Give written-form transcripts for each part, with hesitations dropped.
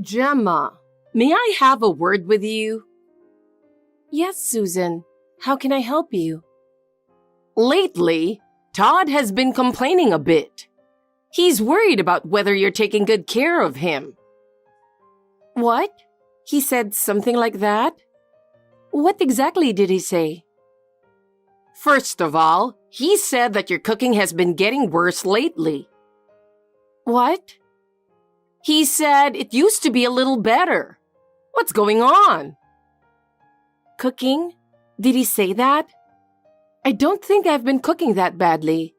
Gemma, may I have a word with you? Yes, Susan. How can I help you? Lately, Todd has been complaining a bit. He's worried about whether you're taking good care of him. What? He said something like that? What exactly did he say? First of all, he said that your cooking has been getting worse lately. What? He said it used to be a little better. What's going on? Cooking? Did he say that? I don't think I've been cooking that badly.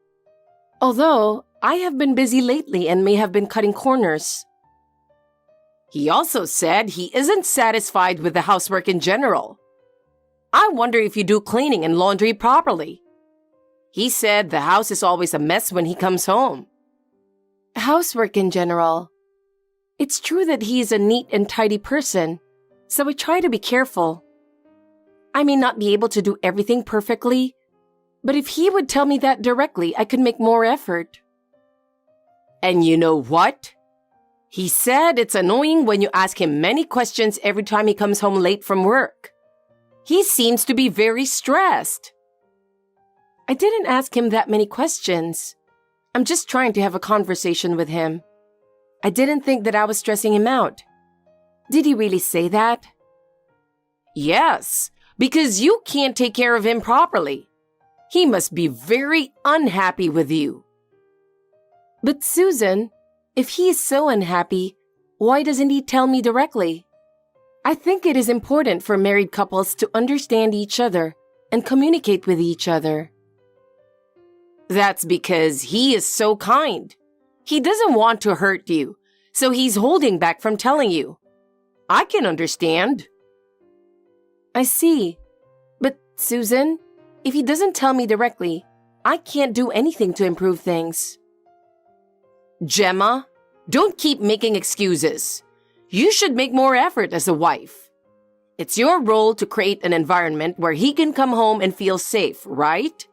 Although, I have been busy lately and may have been cutting corners. He also said he isn't satisfied with the housework in general. I wonder if you do cleaning and laundry properly. He said the house is always a mess when he comes home. Housework in general. It's true that he is a neat and tidy person, so I try to be careful. I may not be able to do everything perfectly, but if he would tell me that directly, I could make more effort. And you know what? He said it's annoying when you ask him many questions every time he comes home late from work. He seems to be very stressed. I didn't ask him that many questions. I'm just trying to have a conversation with him. I didn't think that I was stressing him out. Did he really say that? Yes, because you can't take care of him properly. He must be very unhappy with you. But Susan, if he is so unhappy, why doesn't he tell me directly? I think it is important for married couples to understand each other and communicate with each other. That's because he is so kind. He doesn't want to hurt you, so he's holding back from telling you. I can understand. I see. But Susan, if he doesn't tell me directly, I can't do anything to improve things. Gemma, don't keep making excuses. You should make more effort as a wife. It's your role to create an environment where he can come home and feel safe, right?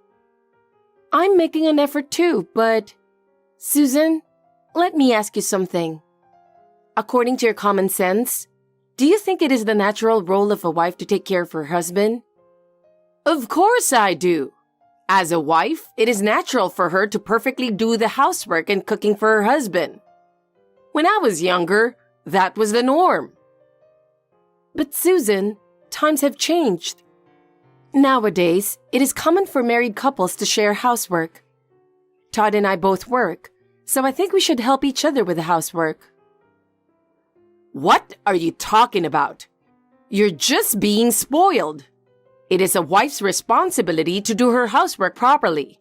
I'm making an effort too, but... Susan, let me ask you something. According to your common sense, do you think it is the natural role of a wife to take care of her husband? Of course I do. As a wife, it is natural for her to perfectly do the housework and cooking for her husband. When I was younger, that was the norm. But Susan, times have changed. Nowadays, it is common for married couples to share housework. Todd and I both work, so I think we should help each other with the housework. What are you talking about? You're just being spoiled. It is a wife's responsibility to do her housework properly.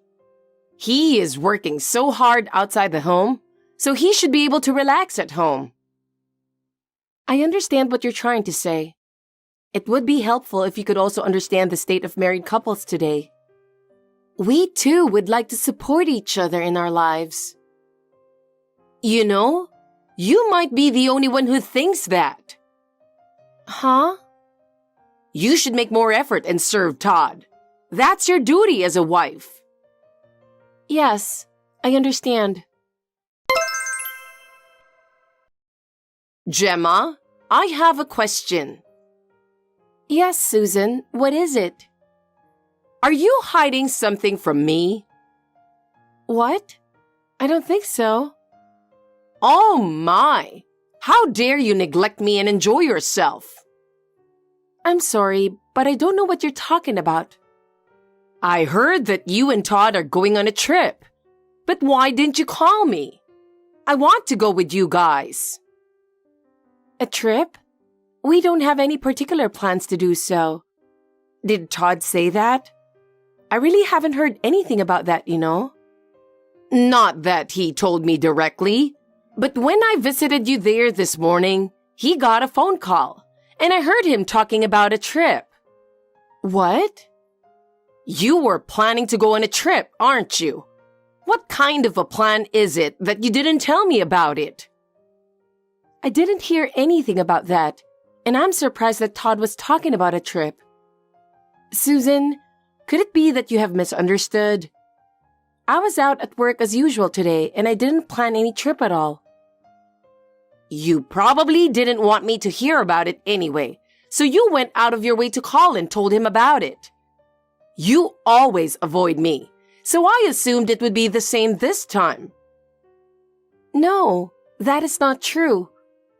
He is working so hard outside the home, so he should be able to relax at home. I understand what you're trying to say. It would be helpful if you could also understand the state of married couples today. We too would like to support each other in our lives. You know, you might be the only one who thinks that. Huh? You should make more effort and serve Todd. That's your duty as a wife. Yes, I understand. Gemma, I have a question. Yes, Susan, what is it? Are you hiding something from me? What? I don't think so. Oh my! How dare you neglect me and enjoy yourself? I'm sorry, but I don't know what you're talking about. I heard that you and Todd are going on a trip. But why didn't you call me? I want to go with you guys. A trip? We don't have any particular plans to do so. Did Todd say that? I really haven't heard anything about that, you know. Not that he told me directly, but when I visited you there this morning, he got a phone call, and I heard him talking about a trip. What? You were planning to go on a trip, aren't you? What kind of a plan is it that you didn't tell me about it? I didn't hear anything about that, and I'm surprised that Todd was talking about a trip. Susan, could it be that you have misunderstood? I was out at work as usual today, and I didn't plan any trip at all. You probably didn't want me to hear about it anyway, so you went out of your way to call and told him about it. You always avoid me, so I assumed it would be the same this time. No, that is not true.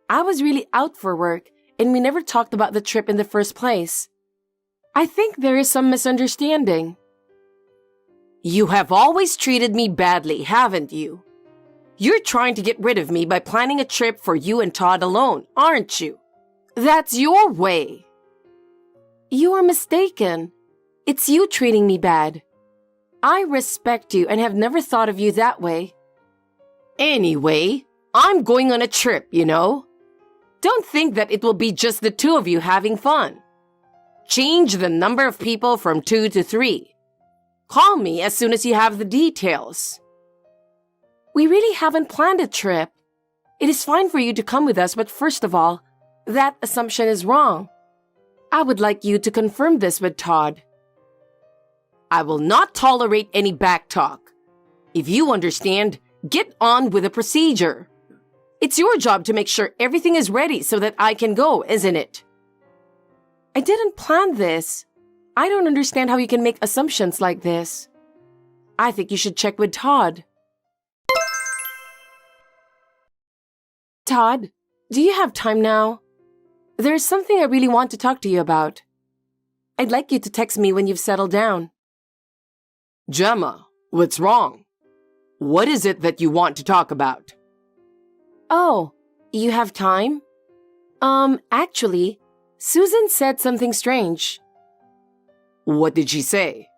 I was really out for work, and we never talked about the trip in the first place. I think there is some misunderstanding. You have always treated me badly, haven't you? You're trying to get rid of me by planning a trip for you and Todd alone, aren't you? That's your way. You are mistaken. It's you treating me bad. I respect you and have never thought of you that way. Anyway, I'm going on a trip, you know? Don't think that it will be just the two of you having fun. Change the number of people from 2 to 3. Call me as soon as you have the details. We really haven't planned a trip. It is fine for you to come with us, but first of all, that assumption is wrong. I would like you to confirm this with Todd. I will not tolerate any backtalk. If you understand, get on with the procedure. It's your job to make sure everything is ready so that I can go, isn't it? I didn't plan this. I don't understand how you can make assumptions like this. I think you should check with Todd. Todd, do you have time now? There's something I really want to talk to you about. I'd like you to text me when you've settled down. Gemma, what's wrong? What is it that you want to talk about? Oh, you have time? Actually, Susan said something strange. What did she say?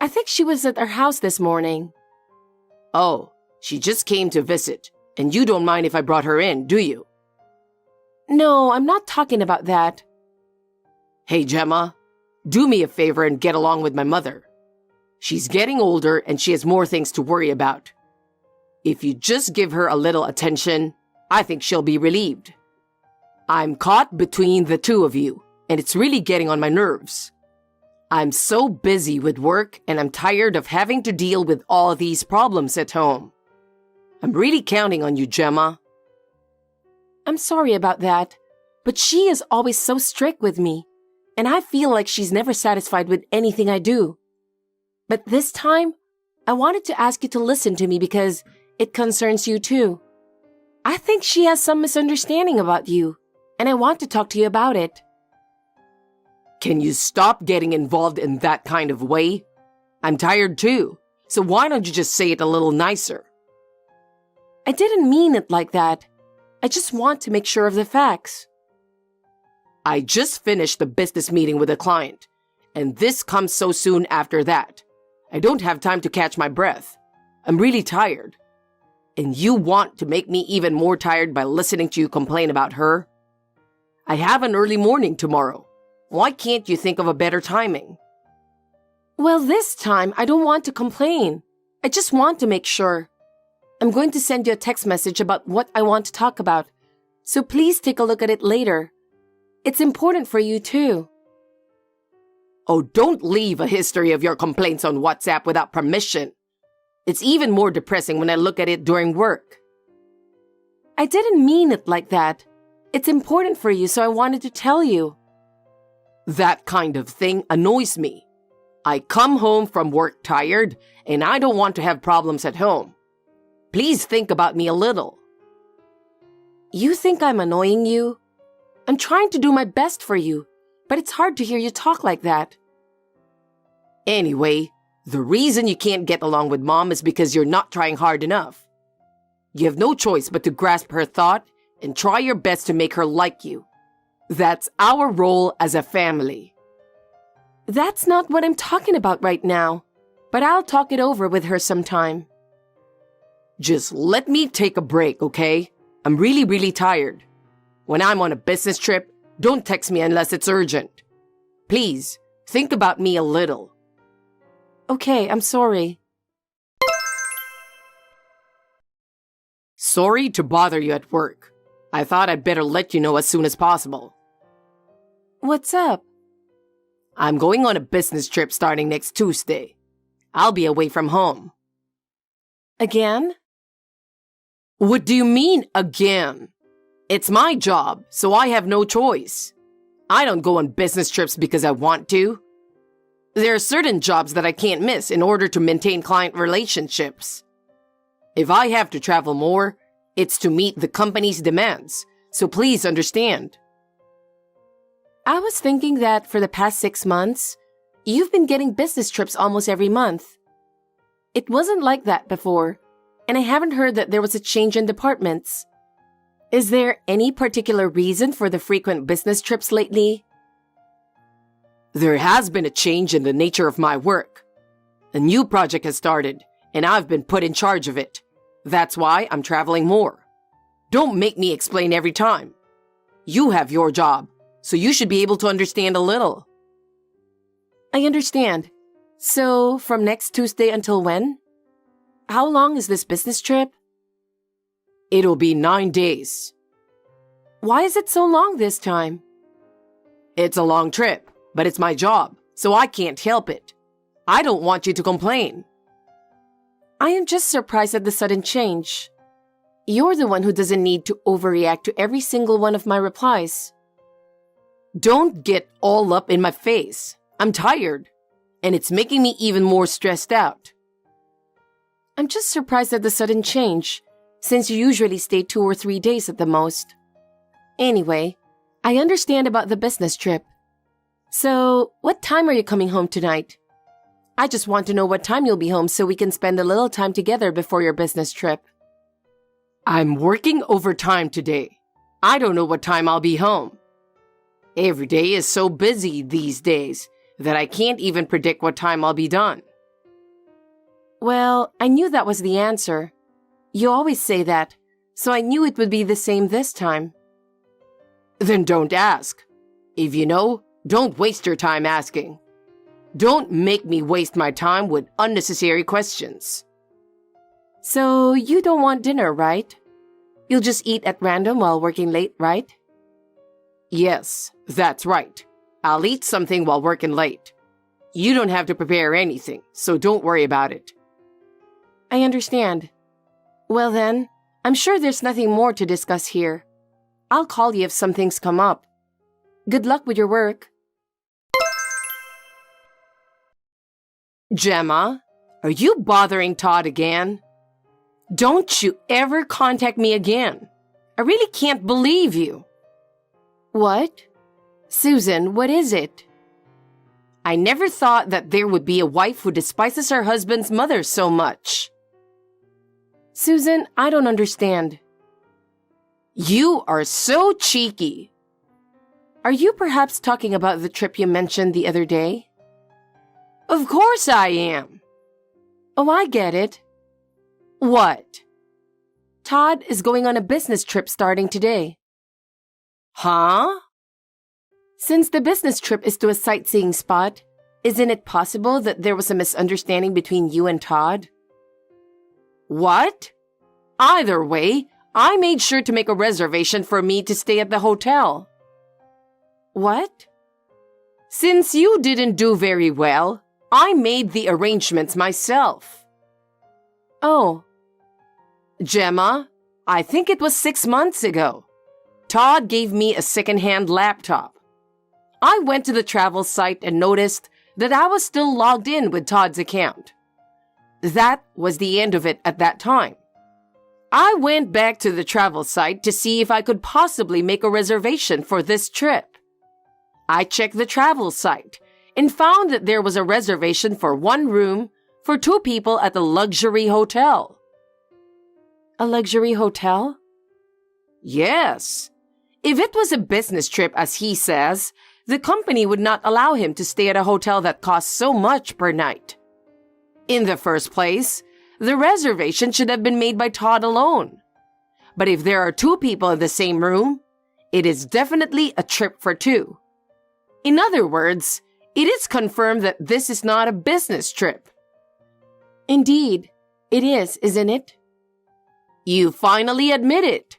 I think she was at our house this morning. Oh, she just came to visit, and you don't mind if I brought her in, do you? No, I'm not talking about that. Hey, Gemma, do me a favor and get along with my mother. She's getting older and she has more things to worry about. If you just give her a little attention, I think she'll be relieved. I'm caught between the two of you, and it's really getting on my nerves. I'm so busy with work and I'm tired of having to deal with all these problems at home. I'm really counting on you, Gemma. I'm sorry about that, but she is always so strict with me, and I feel like she's never satisfied with anything I do. But this time, I wanted to ask you to listen to me because it concerns you too. I think she has some misunderstanding about you, and I want to talk to you about it. Can you stop getting involved in that kind of way? I'm tired too, so why don't you just say it a little nicer? I didn't mean it like that. I just want to make sure of the facts. I just finished the business meeting with a client, and this comes so soon after that. I don't have time to catch my breath. I'm really tired. And you want to make me even more tired by listening to you complain about her? I have an early morning tomorrow. Why can't you think of a better timing? Well, this time, I don't want to complain. I just want to make sure. I'm going to send you a text message about what I want to talk about, so please take a look at it later. It's important for you too. Oh, don't leave a history of your complaints on WhatsApp without permission. It's even more depressing when I look at it during work. I didn't mean it like that. It's important for you, so I wanted to tell you. That kind of thing annoys me. I come home from work tired, and I don't want to have problems at home. Please think about me a little. You think I'm annoying you? I'm trying to do my best for you, but it's hard to hear you talk like that. Anyway, the reason you can't get along with Mom is because you're not trying hard enough. You have no choice but to grasp her thought and try your best to make her like you. That's our role as a family. That's not what I'm talking about right now, but I'll talk it over with her sometime. Just let me take a break, okay? I'm really tired. When I'm on a business trip, don't text me unless it's urgent. Please, think about me a little. Okay, I'm sorry. Sorry to bother you at work. I thought I'd better let you know as soon as possible. What's up? I'm going on a business trip starting next Tuesday. I'll be away from home. Again? What do you mean, again? It's my job, so I have no choice. I don't go on business trips because I want to. There are certain jobs that I can't miss in order to maintain client relationships. If I have to travel more, it's to meet the company's demands, so please understand. I was thinking that for the past 6 months, you've been getting business trips almost every month. It wasn't like that before, and I haven't heard that there was a change in departments. Is there any particular reason for the frequent business trips lately? There has been a change in the nature of my work. A new project has started, and I've been put in charge of it. That's why I'm traveling more. Don't make me explain every time. You have your job, so you should be able to understand a little. I understand. So, from next Tuesday until when? How long is this business trip? It'll be 9 days. Why is it so long this time? It's a long trip, but it's my job, so I can't help it. I don't want you to complain. I am just surprised at the sudden change. You're the one who doesn't need to overreact to every single one of my replies. Don't get all up in my face. I'm tired, and it's making me even more stressed out. I'm just surprised at the sudden change, since you usually stay 2 or 3 days at the most. Anyway, I understand about the business trip. So, what time are you coming home tonight? I just want to know what time you'll be home so we can spend a little time together before your business trip. I'm working overtime today. I don't know what time I'll be home. Every day is so busy these days that I can't even predict what time I'll be done. Well, I knew that was the answer. You always say that, so I knew it would be the same this time. Then don't ask. If you know, don't waste your time asking. Don't make me waste my time with unnecessary questions. So, you don't want dinner, right? You'll just eat at random while working late, right? Yes, that's right. I'll eat something while working late. You don't have to prepare anything, so don't worry about it. I understand. Well then, I'm sure there's nothing more to discuss here. I'll call you if some things come up. Good luck with your work. Gemma, are you bothering Todd again? Don't you ever contact me again. I really can't believe you. What? Susan, what is it? I never thought that there would be a wife who despises her husband's mother so much. Susan, I don't understand. You are so cheeky. Are you perhaps talking about the trip you mentioned the other day? Of course I am. Oh, I get it. What? Todd is going on a business trip starting today. Huh? Since the business trip is to a sightseeing spot, isn't it possible that there was a misunderstanding between you and Todd? What? Either way, I made sure to make a reservation for me to stay at the hotel. What? Since you didn't do very well, I made the arrangements myself. Oh. Gemma, I think it was 6 months ago. Todd gave me a second-hand laptop. I went to the travel site and noticed that I was still logged in with Todd's account. That was the end of it at that time. I went back to the travel site to see if I could possibly make a reservation for this trip. I checked the travel site and found that there was a reservation for 1 room for 2 people at the luxury hotel. A luxury hotel? Yes. If it was a business trip, as he says, the company would not allow him to stay at a hotel that costs so much per night. In the first place, the reservation should have been made by Todd alone. But if there are 2 people in the same room, it is definitely a trip for 2. In other words, it is confirmed that this is not a business trip. Indeed, it is, isn't it? You finally admit it.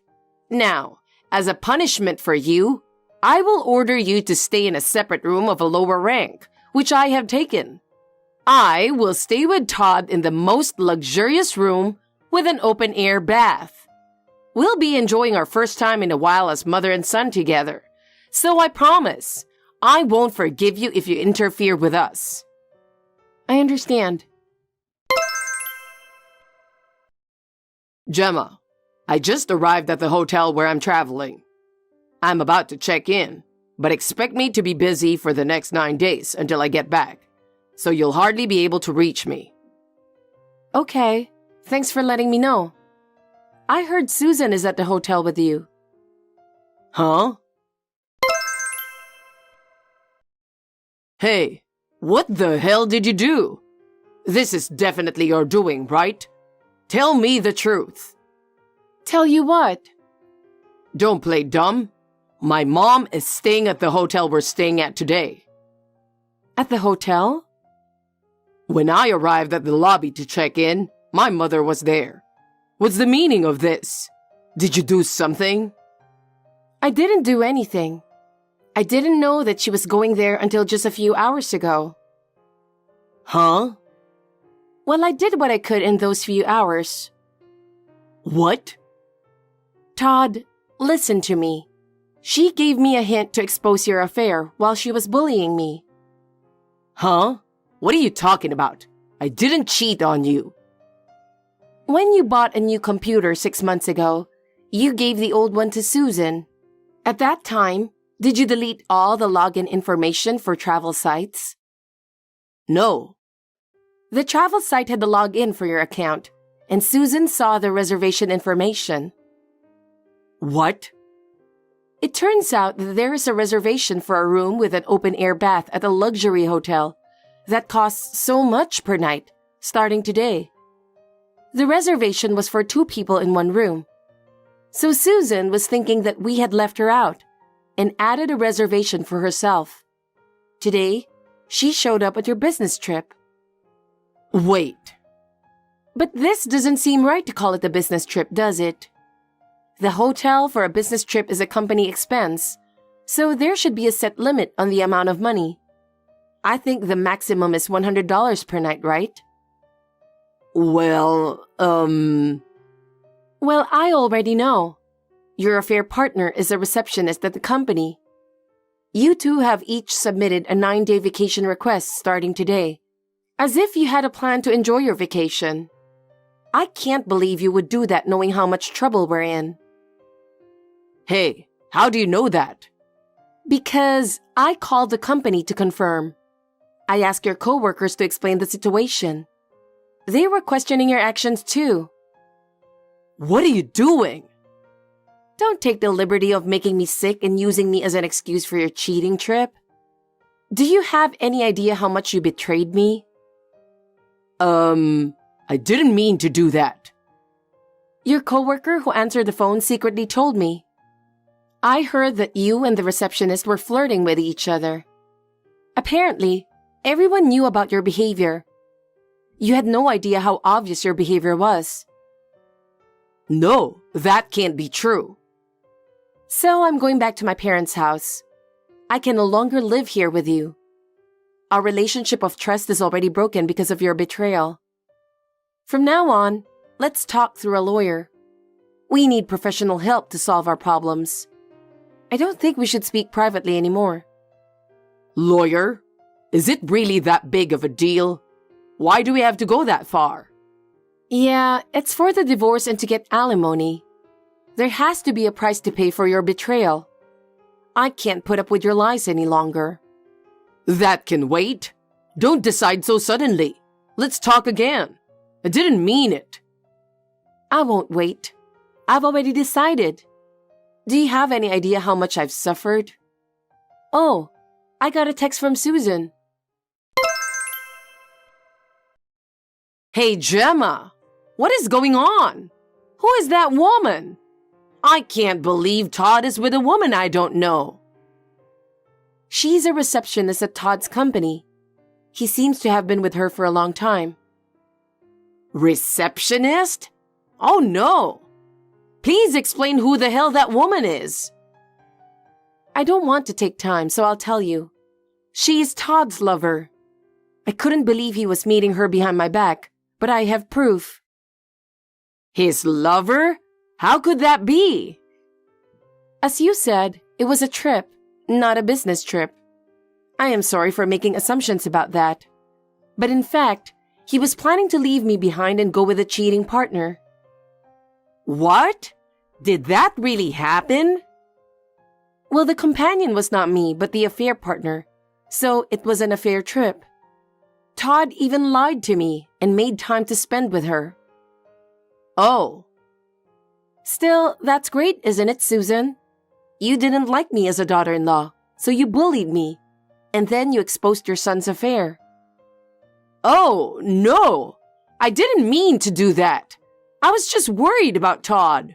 Now, as a punishment for you, I will order you to stay in a separate room of a lower rank, which I have taken. I will stay with Todd in the most luxurious room with an open-air bath. We'll be enjoying our first time in a while as mother and son together. So I promise, I won't forgive you if you interfere with us. I understand. Gemma, I just arrived at the hotel where I'm traveling. I'm about to check in, but expect me to be busy for the next 9 days until I get back, so you'll hardly be able to reach me. Okay, thanks for letting me know. I heard Susan is at the hotel with you. Huh? Hey, what the hell did you do? This is definitely your doing, right? Tell me the truth. Tell you what? Don't play dumb. My mom is staying at the hotel we're staying at today. At the hotel? When I arrived at the lobby to check in, my mother was there. What's the meaning of this? Did you do something? I didn't do anything. I didn't know that she was going there until just a few hours ago. Huh? Well, I did what I could in those few hours. What? Todd, listen to me. She gave me a hint to expose your affair while she was bullying me. Huh? What are you talking about? I didn't cheat on you. When you bought a new computer 6 months ago, you gave the old one to Susan. At that time, did you delete all the login information for travel sites? No. The travel site had the login for your account, and Susan saw the reservation information. What? It turns out that there is a reservation for a room with an open-air bath at a luxury hotel that costs so much per night, starting today. The reservation was for 2 people in one room. So Susan was thinking that we had left her out and added a reservation for herself. Today, she showed up at your business trip. Wait. But this doesn't seem right to call it a business trip, does it? The hotel for a business trip is a company expense, so there should be a set limit on the amount of money. I think the maximum is $100 per night, right? Well, Well, I already know. Your affair partner is a receptionist at the company. You two have each submitted a 9-day vacation request starting today, as if you had a plan to enjoy your vacation. I can't believe you would do that knowing how much trouble we're in. Hey, how do you know that? Because I called the company to confirm. I asked your coworkers to explain the situation. They were questioning your actions too. What are you doing? Don't take the liberty of making me sick and using me as an excuse for your cheating trip. Do you have any idea how much you betrayed me? I didn't mean to do that. Your coworker who answered the phone secretly told me. I heard that you and the receptionist were flirting with each other. Apparently, everyone knew about your behavior. You had no idea how obvious your behavior was. No, that can't be true. So I'm going back to my parents' house. I can no longer live here with you. Our relationship of trust is already broken because of your betrayal. From now on, let's talk through a lawyer. We need professional help to solve our problems. I don't think we should speak privately anymore. Lawyer? Is it really that big of a deal? Why do we have to go that far? Yeah, it's for the divorce and to get alimony. There has to be a price to pay for your betrayal. I can't put up with your lies any longer. That can wait. Don't decide so suddenly. Let's talk again. I didn't mean it. I won't wait. I've already decided. Do you have any idea how much I've suffered? Oh, I got a text from Susan. Hey, Gemma, what is going on? Who is that woman? I can't believe Todd is with a woman I don't know. She's a receptionist at Todd's company. He seems to have been with her for a long time. Receptionist? Oh no. Please explain who the hell that woman is. I don't want to take time, so I'll tell you. She is Todd's lover. I couldn't believe he was meeting her behind my back, but I have proof. His lover? How could that be? As you said, it was a trip, not a business trip. I am sorry for making assumptions about that. But in fact, he was planning to leave me behind and go with a cheating partner. What? Did that really happen? Well, the companion was not me, but the affair partner. So it was an affair trip. Todd even lied to me and made time to spend with her. Oh. Still, that's great, isn't it, Susan? You didn't like me as a daughter-in-law, so you bullied me. And then you exposed your son's affair. Oh, no. I didn't mean to do that. I was just worried about Todd.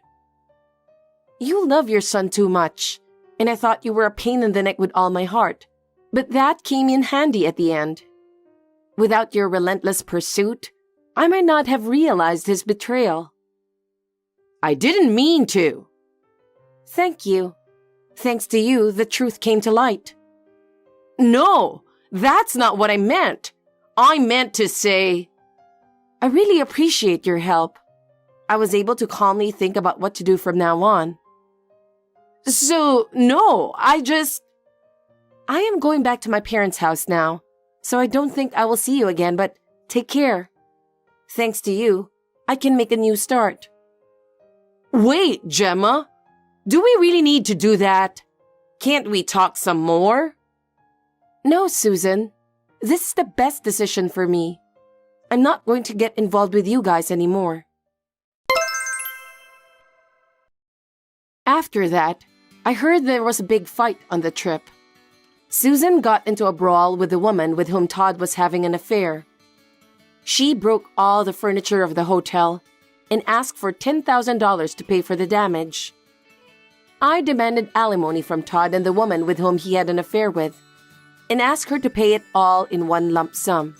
You love your son too much, and I thought you were a pain in the neck with all my heart. But that came in handy at the end. Without your relentless pursuit, I might not have realized his betrayal. I didn't mean to. Thank you. Thanks to you, the truth came to light. No, that's not what I meant. I meant to say... I really appreciate your help. I was able to calmly think about what to do from now on. So, no, I am going back to my parents' house now, so I don't think I will see you again, but take care. Thanks to you, I can make a new start. Wait, Gemma. Do we really need to do that? Can't we talk some more? No, Susan. This is the best decision for me. I'm not going to get involved with you guys anymore. After that, I heard there was a big fight on the trip. Susan got into a brawl with the woman with whom Todd was having an affair. She broke all the furniture of the hotel and asked for $10,000 to pay for the damage. I demanded alimony from Todd and the woman with whom he had an affair with, and asked her to pay it all in one lump sum.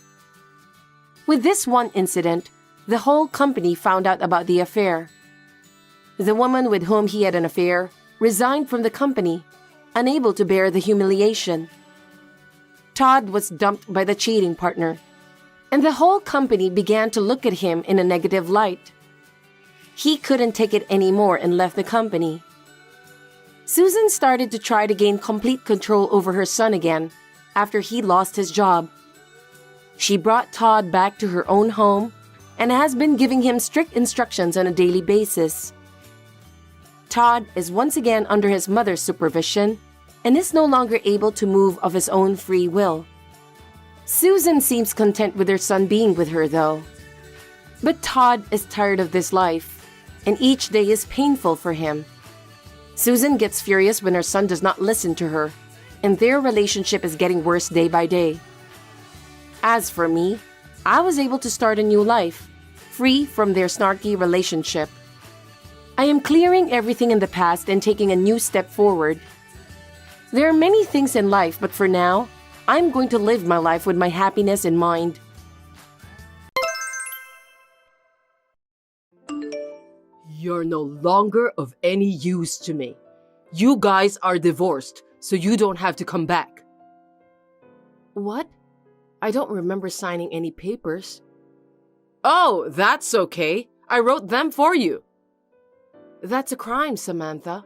With this one incident, the whole company found out about the affair. The woman with whom he had an affair resigned from the company, unable to bear the humiliation. Todd was dumped by the cheating partner, and the whole company began to look at him in a negative light. He couldn't take it anymore and left the company. Susan started to try to gain complete control over her son again after he lost his job. She brought Todd back to her own home and has been giving him strict instructions on a daily basis. Todd is once again under his mother's supervision and is no longer able to move of his own free will. Susan seems content with her son being with her, though. But Todd is tired of this life, and each day is painful for him. Susan gets furious when her son does not listen to her, and their relationship is getting worse day by day. As for me, I was able to start a new life, free from their snarky relationship. I am clearing everything in the past and taking a new step forward. There are many things in life, but for now, I'm going to live my life with my happiness in mind. You're no longer of any use to me. You guys are divorced, so you don't have to come back. What? I don't remember signing any papers. Oh, that's okay. I wrote them for you. That's a crime, Samantha.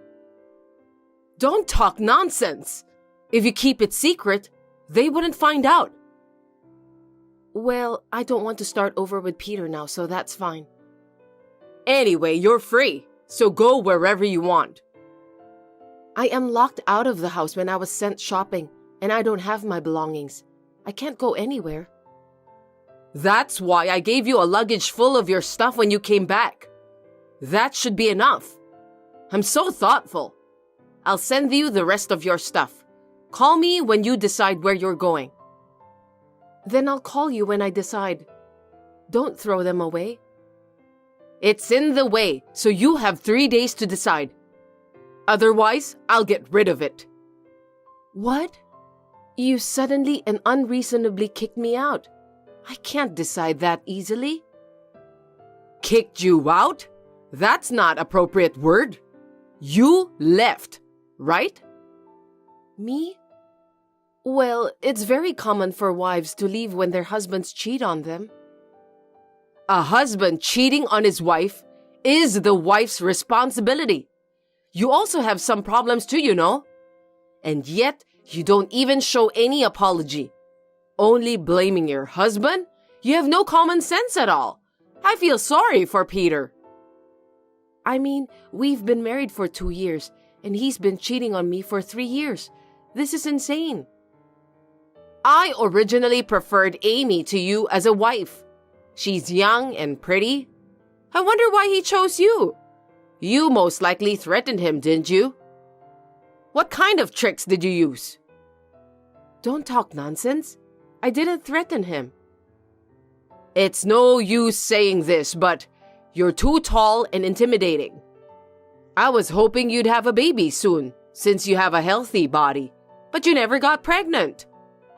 Don't talk nonsense. If you keep it secret, they wouldn't find out. Well, I don't want to start over with Peter now, so that's fine. Anyway, you're free, so go wherever you want. I am locked out of the house when I was sent shopping, and I don't have my belongings. I can't go anywhere. That's why I gave you a luggage full of your stuff when you came back. That should be enough. I'm so thoughtful. I'll send you the rest of your stuff. Call me when you decide where you're going. Then I'll call you when I decide. Don't throw them away. It's in the way, so you have 3 days to decide. Otherwise, I'll get rid of it. What? You suddenly and unreasonably kicked me out. I can't decide that easily. Kicked you out? That's not appropriate word. You left, right? Me? Well, it's very common for wives to leave when their husbands cheat on them. A husband cheating on his wife is the wife's responsibility. You also have some problems too, you know. And yet, you don't even show any apology. Only blaming your husband? You have no common sense at all. I feel sorry for Peter. I mean, we've been married for 2 years, and he's been cheating on me for 3 years. This is insane. I originally preferred Amy to you as a wife. She's young and pretty. I wonder why he chose you. You most likely threatened him, didn't you? What kind of tricks did you use? Don't talk nonsense. I didn't threaten him. It's no use saying this, but you're too tall and intimidating. I was hoping you'd have a baby soon, since you have a healthy body, but you never got pregnant.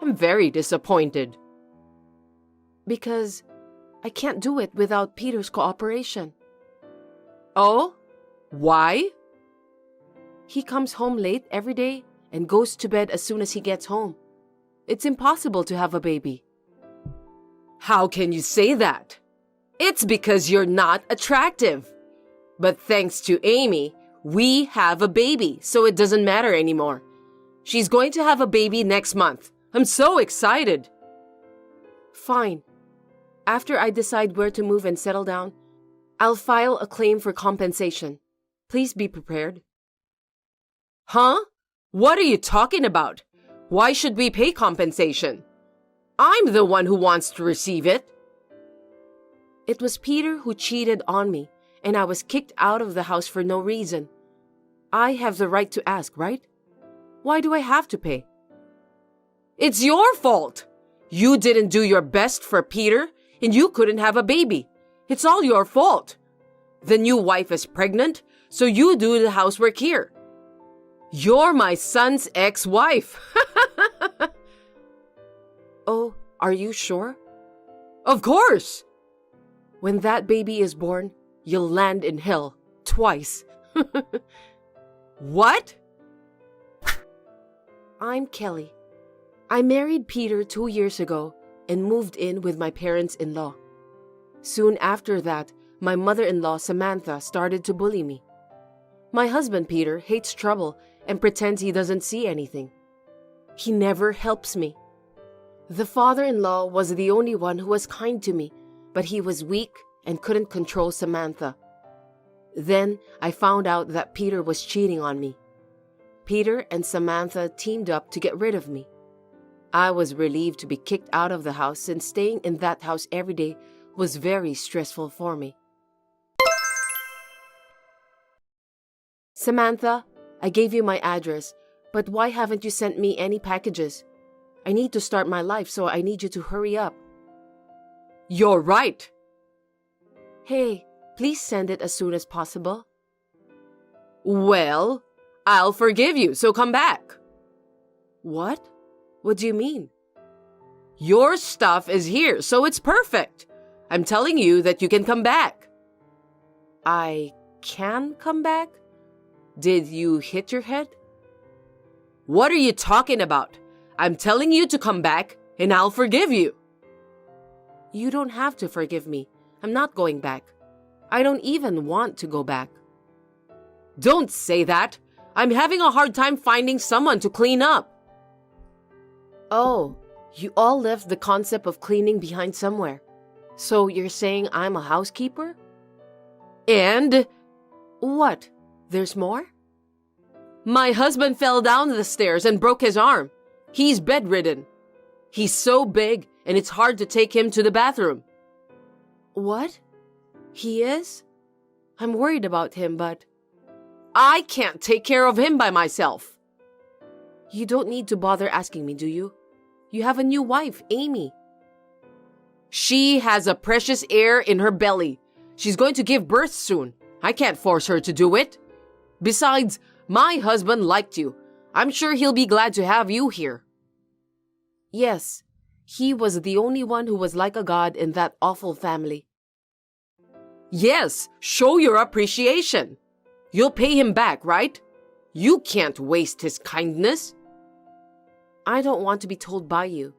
I'm very disappointed. Because I can't do it without Peter's cooperation. Oh? Why? He comes home late every day and goes to bed as soon as he gets home. It's impossible to have a baby. How can you say that? It's because you're not attractive. But thanks to Amy, we have a baby, so it doesn't matter anymore. She's going to have a baby next month. I'm so excited. Fine. After I decide where to move and settle down, I'll file a claim for compensation. Please be prepared. Huh? What are you talking about? Why should we pay compensation? I'm the one who wants to receive it. It was Peter who cheated on me, and I was kicked out of the house for no reason. I have the right to ask, right? Why do I have to pay? It's your fault. You didn't do your best for Peter, and you couldn't have a baby. It's all your fault. The new wife is pregnant, so you do the housework here. You're my son's ex-wife. Oh, are you sure? Of course. When that baby is born, you'll land in hell twice. What? I'm Kelly. I married Peter 2 years ago and moved in with my parents-in-law. Soon after that, my mother-in-law Samantha started to bully me. My husband Peter hates trouble and pretends he doesn't see anything. He never helps me. The father-in-law was the only one who was kind to me, but he was weak and couldn't control Samantha. Then I found out that Peter was cheating on me. Peter and Samantha teamed up to get rid of me. I was relieved to be kicked out of the house since staying in that house every day was very stressful for me. Samantha, I gave you my address, but why haven't you sent me any packages? I need to start my life, so I need you to hurry up. You're right. Hey, please send it as soon as possible. Well, I'll forgive you, so come back. What? What do you mean? Your stuff is here, so it's perfect. I'm telling you that you can come back. I can come back? Did you hit your head? What are you talking about? I'm telling you to come back, and I'll forgive you. You don't have to forgive me. I'm not going back. I don't even want to go back. Don't say that. I'm having a hard time finding someone to clean up. Oh, you all left the concept of cleaning behind somewhere. So you're saying I'm a housekeeper? And? What? There's more? My husband fell down the stairs and broke his arm. He's bedridden. He's so big, and it's hard to take him to the bathroom. What? He is? I'm worried about him, but... I can't take care of him by myself. You don't need to bother asking me, do you? You have a new wife, Amy. She has a precious heir in her belly. She's going to give birth soon. I can't force her to do it. Besides, my husband liked you. I'm sure he'll be glad to have you here. Yes, he was the only one who was like a god in that awful family. Yes, show your appreciation. You'll pay him back, right? You can't waste his kindness. I don't want to be told by you.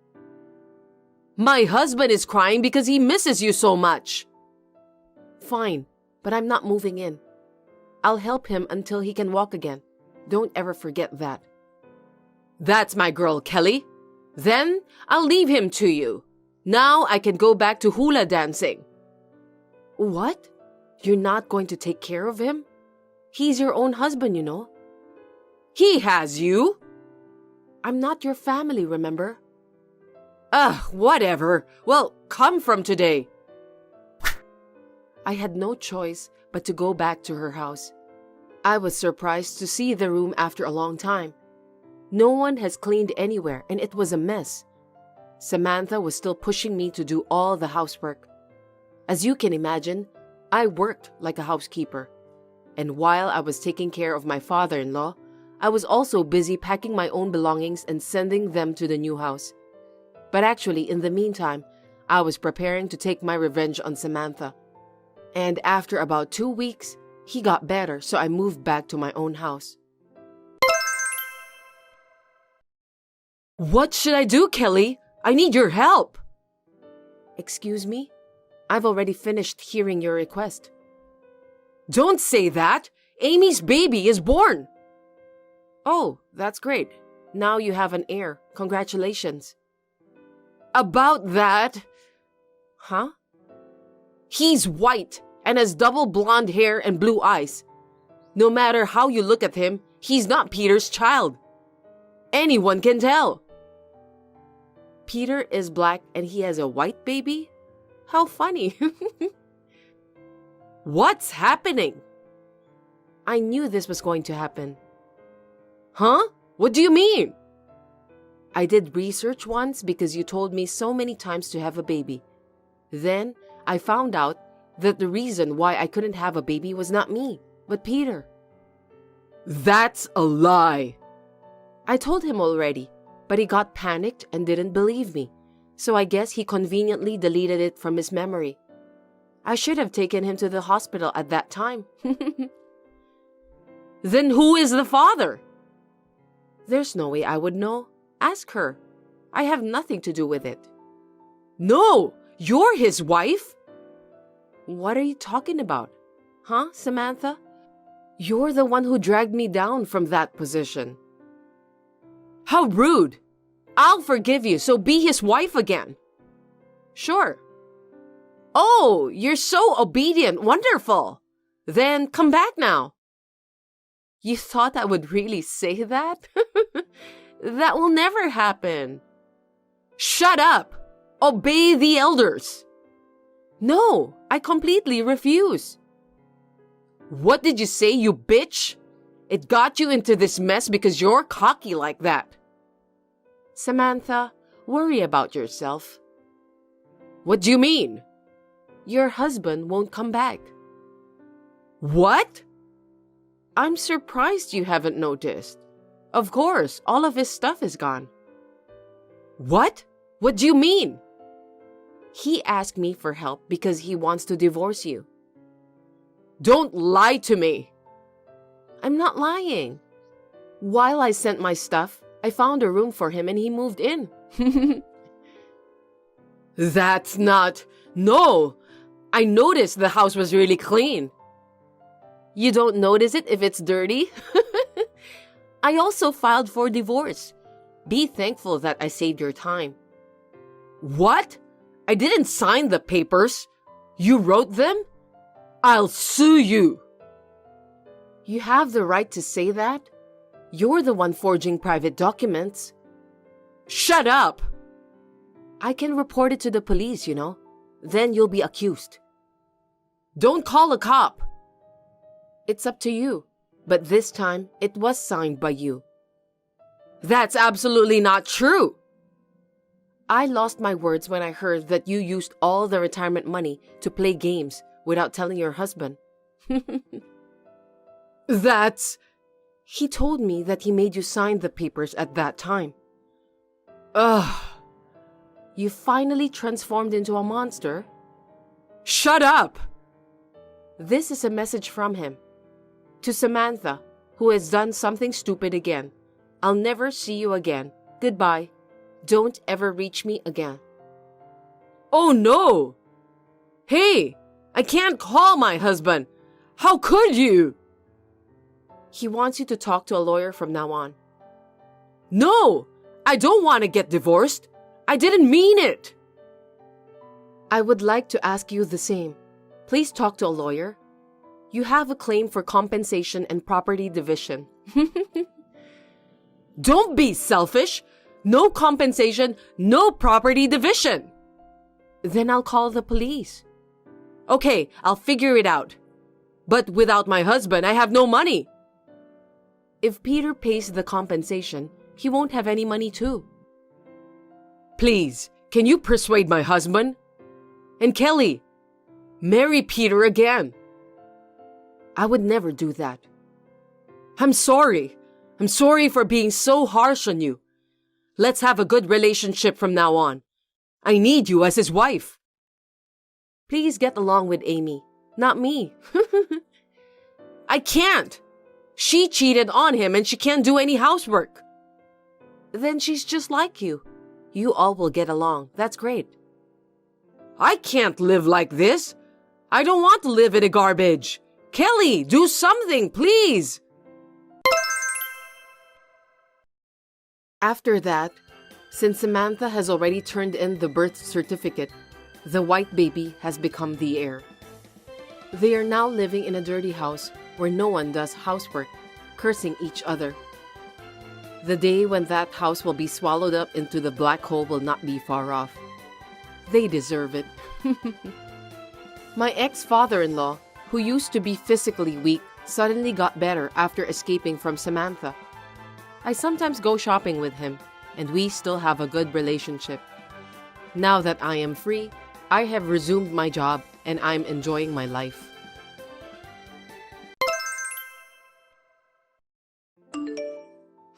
My husband is crying because he misses you so much. Fine, but I'm not moving in. I'll help him until he can walk again. Don't ever forget that. That's my girl, Kelly. Then I'll leave him to you. Now I can go back to hula dancing. What? You're not going to take care of him? He's your own husband, you know. He has you. I'm not your family, remember? Whatever. Well, come from today. I had no choice but to go back to her house. I was surprised to see the room after a long time. No one has cleaned anywhere, and it was a mess. Samantha was still pushing me to do all the housework. As you can imagine, I worked like a housekeeper. And while I was taking care of my father-in-law, I was also busy packing my own belongings and sending them to the new house. But actually, in the meantime, I was preparing to take my revenge on Samantha. And after about 2 weeks, he got better, so I moved back to my own house. What should I do, Kelly? I need your help. Excuse me? I've already finished hearing your request. Don't say that. Amy's baby is born. Oh, that's great. Now you have an heir. Congratulations. About that... Huh? He's white and has double blonde hair and blue eyes. No matter how you look at him, he's not Peter's child. Anyone can tell. Peter is black and he has a white baby? How funny. What's happening? I knew this was going to happen. Huh? What do you mean? I did research once because you told me so many times to have a baby. Then I found out that the reason why I couldn't have a baby was not me, but Peter. That's a lie. I told him already, but he got panicked and didn't believe me. So I guess he conveniently deleted it from his memory. I should have taken him to the hospital at that time. Then who is the father? There's no way I would know. Ask her. I have nothing to do with it. No, you're his wife. What are you talking about? Huh, Samantha? You're the one who dragged me down from that position. How rude. I'll forgive you, so be his wife again. Sure. Oh, you're so obedient. Wonderful. Then come back now. You thought I would really say that? That will never happen. Shut up. Obey the elders. No, I completely refuse. What did you say, you bitch? It got you into this mess because you're cocky like that. Samantha, worry about yourself. What do you mean? Your husband won't come back. What? I'm surprised you haven't noticed. Of course, all of his stuff is gone. What? What do you mean? He asked me for help because he wants to divorce you. Don't lie to me. I'm not lying. While I sent my stuff, I found a room for him and he moved in. That's not... No! I noticed the house was really clean. You don't notice it if it's dirty? I also filed for divorce. Be thankful that I saved your time. What? I didn't sign the papers. You wrote them? I'll sue you. You have the right to say that. You're the one forging private documents. Shut up! I can report it to the police, you know. Then you'll be accused. Don't call a cop. It's up to you. But this time, it was signed by you. That's absolutely not true. I lost my words when I heard that you used all the retirement money to play games without telling your husband. That's... He told me that he made you sign the papers at that time. Ugh. You finally transformed into a monster? Shut up! This is a message from him. To Samantha, who has done something stupid again. I'll never see you again. Goodbye. Don't ever reach me again. Oh no! Hey! I can't call my husband. How could you? He wants you to talk to a lawyer from now on. No! I don't want to get divorced. I didn't mean it. I would like to ask you the same. Please talk to a lawyer. You have a claim for compensation and property division. Don't be selfish. No compensation, no property division. Then I'll call the police. Okay, I'll figure it out. But without my husband, I have no money. If Peter pays the compensation, he won't have any money too. Please, can you persuade my husband? And Kelly, marry Peter again. I would never do that. I'm sorry. I'm sorry for being so harsh on you. Let's have a good relationship from now on. I need you as his wife. Please get along with Amy, not me. I can't. She cheated on him and she can't do any housework. Then she's just like you. You all will get along. That's great. I can't live like this. I don't want to live in a garbage. Kelly, do something, please. After that, since Samantha has already turned in the birth certificate, the white baby has become the heir. They are now living in a dirty house where no one does housework, cursing each other. The day when that house will be swallowed up into the black hole will not be far off. They deserve it. My ex-father-in-law, who used to be physically weak, suddenly got better after escaping from Samantha. I sometimes go shopping with him, and we still have a good relationship. Now that I am free, I have resumed my job and I'm enjoying my life.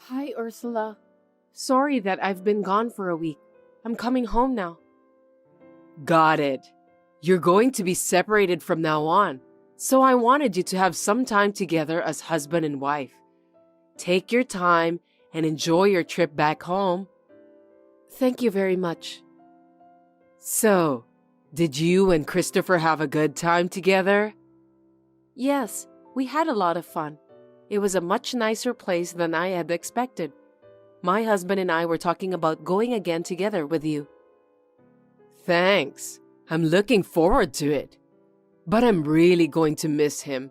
Hi, Ursula. Sorry that I've been gone for a week. I'm coming home now. Got it. You're going to be separated from now on, so I wanted you to have some time together as husband and wife. Take your time and enjoy your trip back home. Thank you very much. So, did you and Christopher have a good time together? Yes, we had a lot of fun. It was a much nicer place than I had expected. My husband and I were talking about going again together with you. Thanks. I'm looking forward to it. But I'm really going to miss him.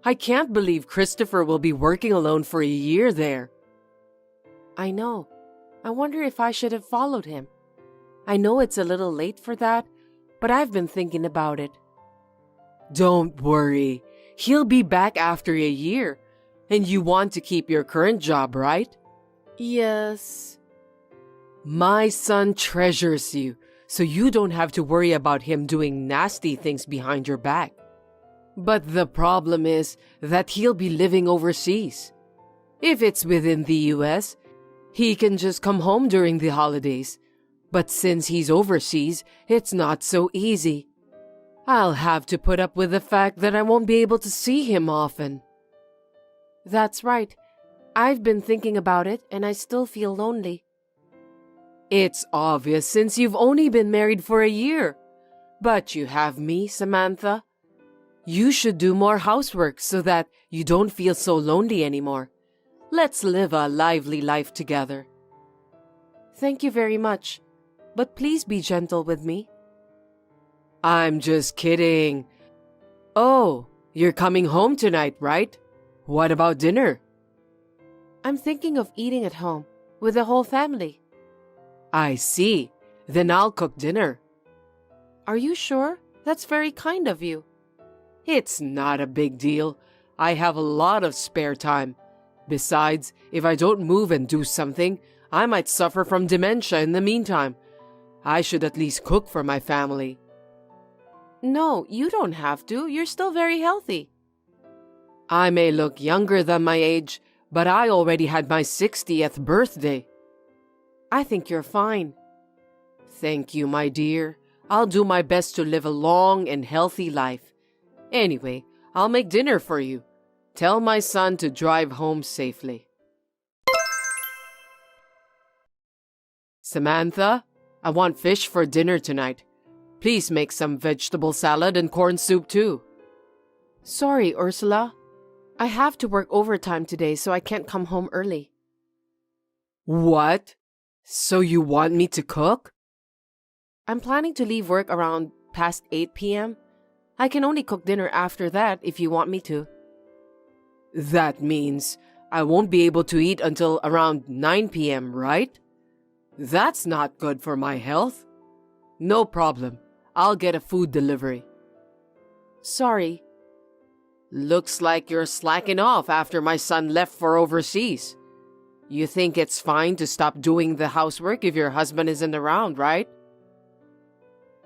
I can't believe Christopher will be working alone for a year there. I know. I wonder if I should have followed him. I know it's a little late for that, but I've been thinking about it. Don't worry. He'll be back after a year. And you want to keep your current job, right? Yes. My son treasures you, so you don't have to worry about him doing nasty things behind your back. But the problem is that he'll be living overseas. If it's within the US, he can just come home during the holidays. But since he's overseas, it's not so easy. I'll have to put up with the fact that I won't be able to see him often. That's right. I've been thinking about it and I still feel lonely. It's obvious since you've only been married for a year. But you have me, Samantha. You should do more housework so that you don't feel so lonely anymore. Let's live a lively life together. Thank you very much. But please be gentle with me. I'm just kidding. Oh, you're coming home tonight, right? What about dinner? I'm thinking of eating at home with the whole family. I see. Then I'll cook dinner. Are you sure? That's very kind of you. It's not a big deal. I have a lot of spare time. Besides, if I don't move and do something, I might suffer from dementia in the meantime. I should at least cook for my family. No, you don't have to. You're still very healthy. I may look younger than my age, but I already had my 60th birthday. I think you're fine. Thank you, my dear. I'll do my best to live a long and healthy life. Anyway, I'll make dinner for you. Tell my son to drive home safely. Samantha, I want fish for dinner tonight. Please make some vegetable salad and corn soup too. Sorry, Ursula. I have to work overtime today, so I can't come home early. What? So you want me to cook? I'm planning to leave work around past 8 p.m. I can only cook dinner after that if you want me to. That means I won't be able to eat until around 9 p.m., right? That's not good for my health. No problem. I'll get a food delivery. Sorry. Looks like you're slacking off after my son left for overseas. You think it's fine to stop doing the housework if your husband isn't around, right?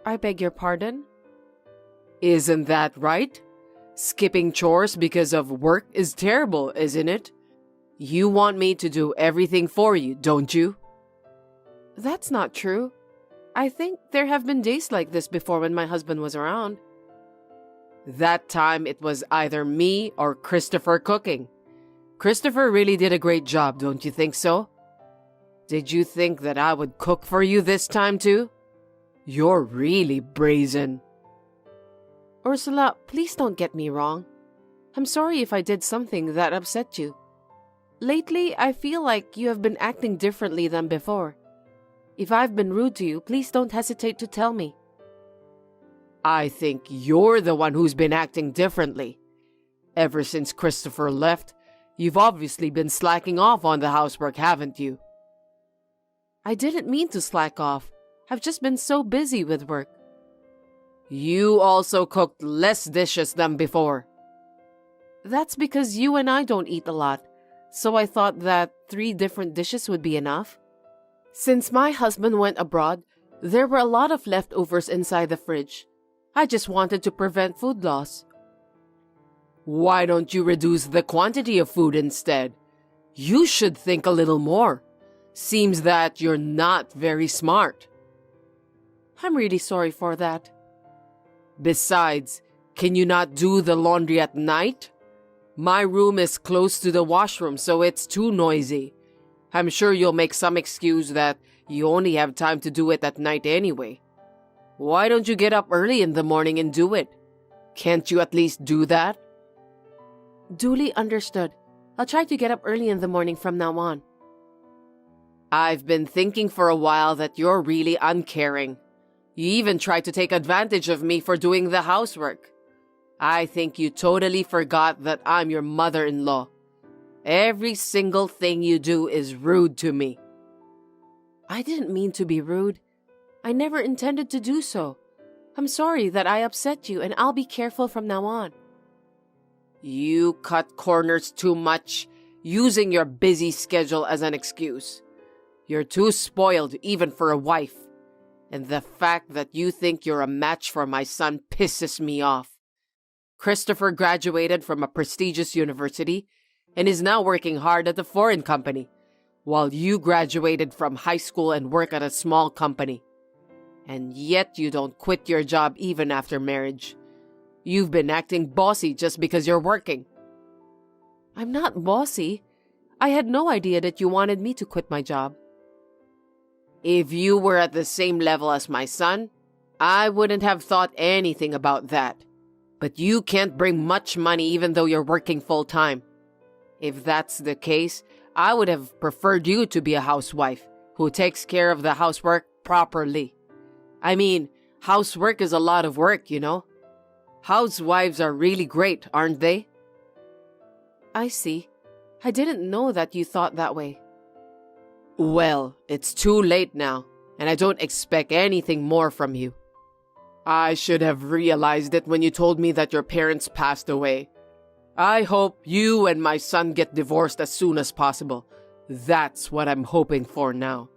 I beg your pardon? Isn't that right? Skipping chores because of work is terrible, isn't it? You want me to do everything for you, don't you? That's not true. I think there have been days like this before when my husband was around. That time it was either me or Christopher cooking. Christopher really did a great job, don't you think so? Did you think that I would cook for you this time too? You're really brazen. Ursula, please don't get me wrong. I'm sorry if I did something that upset you. Lately, I feel like you have been acting differently than before. If I've been rude to you, please don't hesitate to tell me. I think you're the one who's been acting differently. Ever since Christopher left, you've obviously been slacking off on the housework, haven't you? I didn't mean to slack off. I've just been so busy with work. You also cooked less dishes than before. That's because you and I don't eat a lot, so I thought that 3 different dishes would be enough. Since my husband went abroad, there were a lot of leftovers inside the fridge. I just wanted to prevent food loss. Why don't you reduce the quantity of food instead? You should think a little more. Seems that you're not very smart. I'm really sorry for that. Besides, can you not do the laundry at night? My room is close to the washroom, so it's too noisy. I'm sure you'll make some excuse that you only have time to do it at night anyway. Why don't you get up early in the morning and do it? Can't you at least do that? Duly understood. I'll try to get up early in the morning from now on. I've been thinking for a while that you're really uncaring. You even tried to take advantage of me for doing the housework. I think you totally forgot that I'm your mother-in-law. Every single thing you do is rude to me. I didn't mean to be rude. I never intended to do so. I'm sorry that I upset you, and I'll be careful from now on. You cut corners too much, using your busy schedule as an excuse. You're too spoiled even for a wife. And the fact that you think you're a match for my son pisses me off. Christopher graduated from a prestigious university and is now working hard at a foreign company, while you graduated from high school and work at a small company. And yet you don't quit your job even after marriage. You've been acting bossy just because you're working. I'm not bossy. I had no idea that you wanted me to quit my job. If you were at the same level as my son, I wouldn't have thought anything about that. But you can't bring much money even though you're working full-time. If that's the case, I would have preferred you to be a housewife who takes care of the housework properly. I mean, housework is a lot of work, you know. Housewives are really great, aren't they? I see. I didn't know that you thought that way. Well, it's too late now, and I don't expect anything more from you. I should have realized it when you told me that your parents passed away. I hope you and my son get divorced as soon as possible. That's what I'm hoping for now.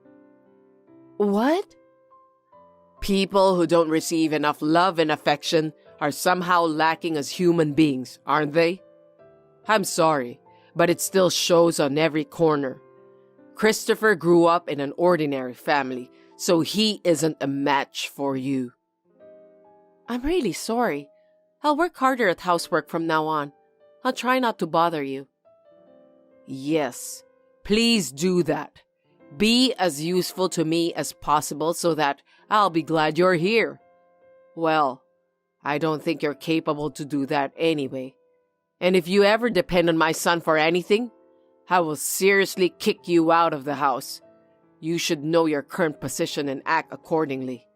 What? People who don't receive enough love and affection are somehow lacking as human beings, aren't they? I'm sorry, but it still shows on every corner. Christopher grew up in an ordinary family, so he isn't a match for you. I'm really sorry. I'll work harder at housework from now on. I'll try not to bother you. Yes, please do that. Be as useful to me as possible so that I'll be glad you're here. Well, I don't think you're capable to do that anyway. And if you ever depend on my son for anything, I will seriously kick you out of the house. You should know your current position and act accordingly.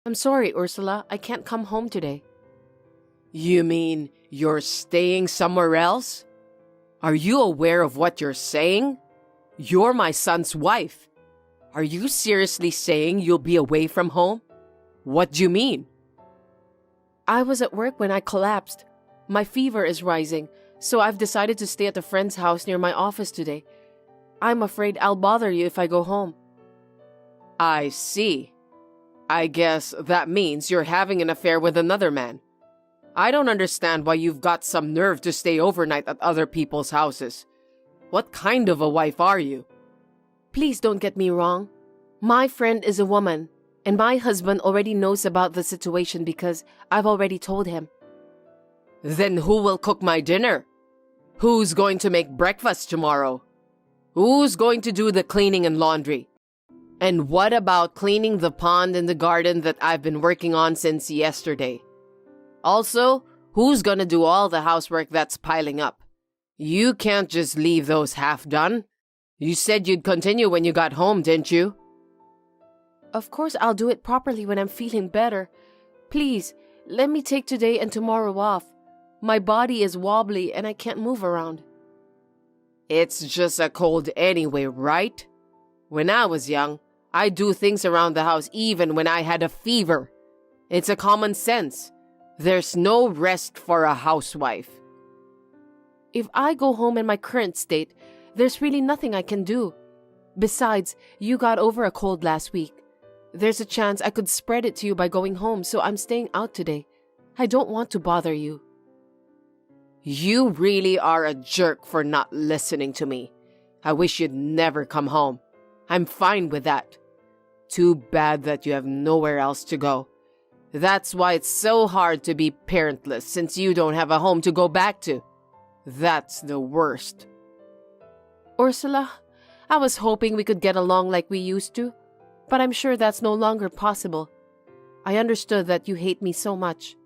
I'm sorry, Ursula. I can't come home today. You mean you're staying somewhere else? Are you aware of what you're saying? You're my son's wife. Are you seriously saying you'll be away from home? What do you mean? I was at work when I collapsed. My fever is rising, so I've decided to stay at a friend's house near my office today. I'm afraid I'll bother you if I go home. I see. I guess that means you're having an affair with another man. I don't understand why you've got some nerve to stay overnight at other people's houses. What kind of a wife are you? Please don't get me wrong. My friend is a woman, and my husband already knows about the situation because I've already told him. Then who will cook my dinner? Who's going to make breakfast tomorrow? Who's going to do the cleaning and laundry? And what about cleaning the pond in the garden that I've been working on since yesterday? Also, who's gonna do all the housework that's piling up? You can't just leave those half done. You said you'd continue when you got home, didn't you? Of course I'll do it properly when I'm feeling better. Please, let me take today and tomorrow off. My body is wobbly and I can't move around. It's just a cold anyway, right? When I was young, I'd do things around the house even when I had a fever. It's a common sense. There's no rest for a housewife. If I go home in my current state, there's really nothing I can do. Besides, you got over a cold last week. There's a chance I could spread it to you by going home, so I'm staying out today. I don't want to bother you. You really are a jerk for not listening to me. I wish you'd never come home. I'm fine with that. Too bad that you have nowhere else to go. That's why it's so hard to be parentless since you don't have a home to go back to. That's the worst. Ursula, I was hoping we could get along like we used to, but I'm sure that's no longer possible. I understood that you hate me so much.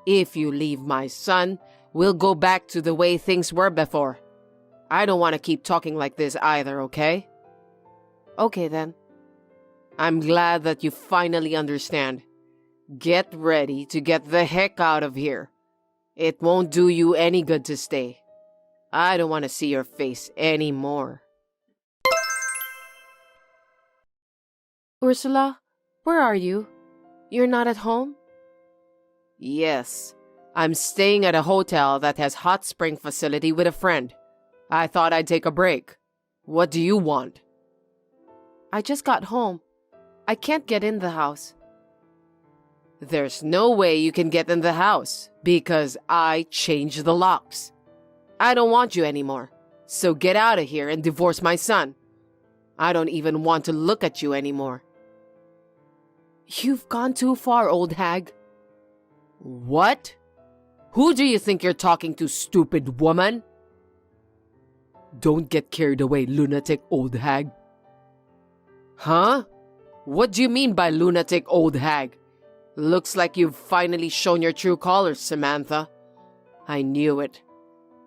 If you leave my son, we'll go back to the way things were before. I don't want to keep talking like this either, okay? Okay then. I'm glad that you finally understand. Get ready to get the heck out of here. It won't do you any good to stay. I don't want to see your face anymore. Ursula, where are you? You're not at home? Yes, I'm staying at a hotel that has hot spring facility with a friend. I thought I'd take a break. What do you want? I just got home. I can't get in the house. There's no way you can get in the house because I changed the locks. I don't want you anymore, so get out of here and divorce my son. I don't even want to look at you anymore. You've gone too far, old hag. What? Who do you think you're talking to, stupid woman? Don't get carried away, lunatic old hag. Huh? What do you mean by lunatic old hag? Looks like you've finally shown your true colors, Samantha. I knew it.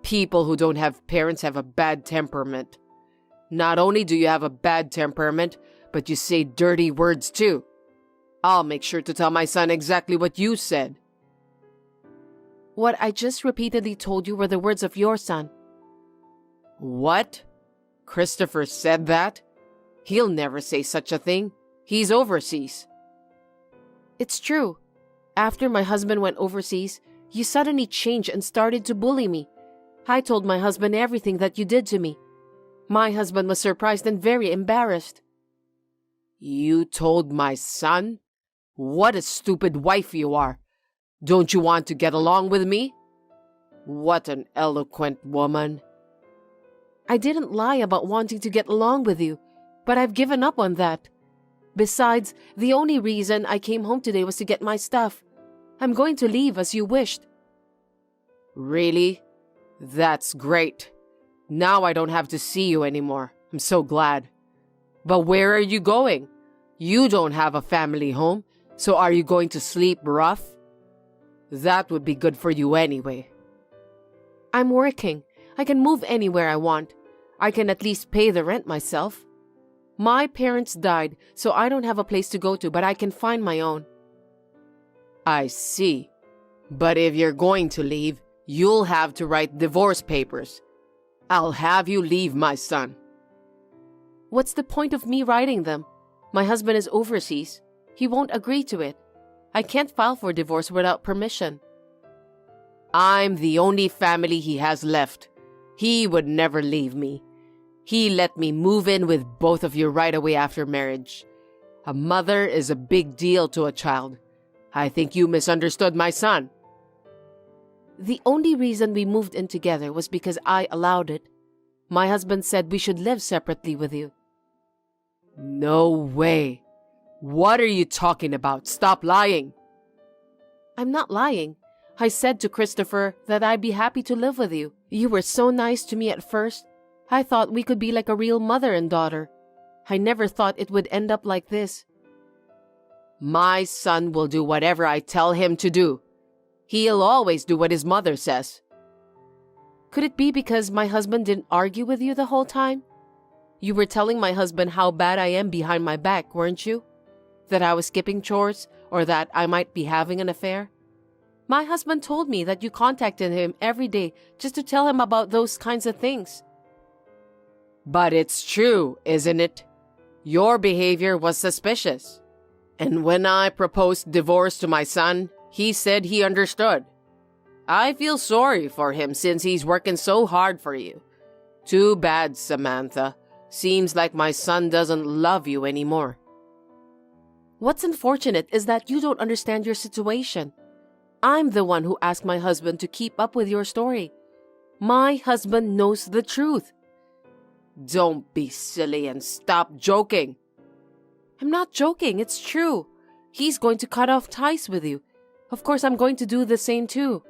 People who don't have parents have a bad temperament. Not only do you have a bad temperament, but you say dirty words too. I'll make sure to tell my son exactly what you said. What I just repeatedly told you were the words of your son. What? Christopher said that? He'll never say such a thing. He's overseas. It's true. After my husband went overseas, you suddenly changed and started to bully me. I told my husband everything that you did to me. My husband was surprised and very embarrassed. You told my son? What a stupid wife you are. Don't you want to get along with me? What an eloquent woman. I didn't lie about wanting to get along with you, but I've given up on that. Besides, the only reason I came home today was to get my stuff. I'm going to leave as you wished. Really? That's great. Now I don't have to see you anymore. I'm so glad. But where are you going? You don't have a family home, so are you going to sleep rough? That would be good for you anyway. I'm working. I can move anywhere I want. I can at least pay the rent myself. My parents died, so I don't have a place to go to, but I can find my own. I see. But if you're going to leave, you'll have to write divorce papers. I'll have you leave my son. What's the point of me writing them? My husband is overseas. He won't agree to it. I can't file for divorce without permission. I'm the only family he has left. He would never leave me. He let me move in with both of you right away after marriage. A mother is a big deal to a child. I think you misunderstood my son. The only reason we moved in together was because I allowed it. My husband said we should live separately with you. No way. What are you talking about? Stop lying. I'm not lying. I said to Christopher that I'd be happy to live with you. You were so nice to me at first. I thought we could be like a real mother and daughter. I never thought it would end up like this. My son will do whatever I tell him to do. He'll always do what his mother says. Could it be because my husband didn't argue with you the whole time? You were telling my husband how bad I am behind my back, weren't you? That I was skipping chores or that I might be having an affair? My husband told me that you contacted him every day just to tell him about those kinds of things. But it's true, isn't it? Your behavior was suspicious. And when I proposed divorce to my son, he said he understood. I feel sorry for him since he's working so hard for you. Too bad, Samantha. Seems like my son doesn't love you anymore. What's unfortunate is that you don't understand your situation. I'm the one who asked my husband to keep up with your story. My husband knows the truth. Don't be silly and stop joking. I'm not joking, it's true. He's going to cut off ties with you. Of course, I'm going to do the same too.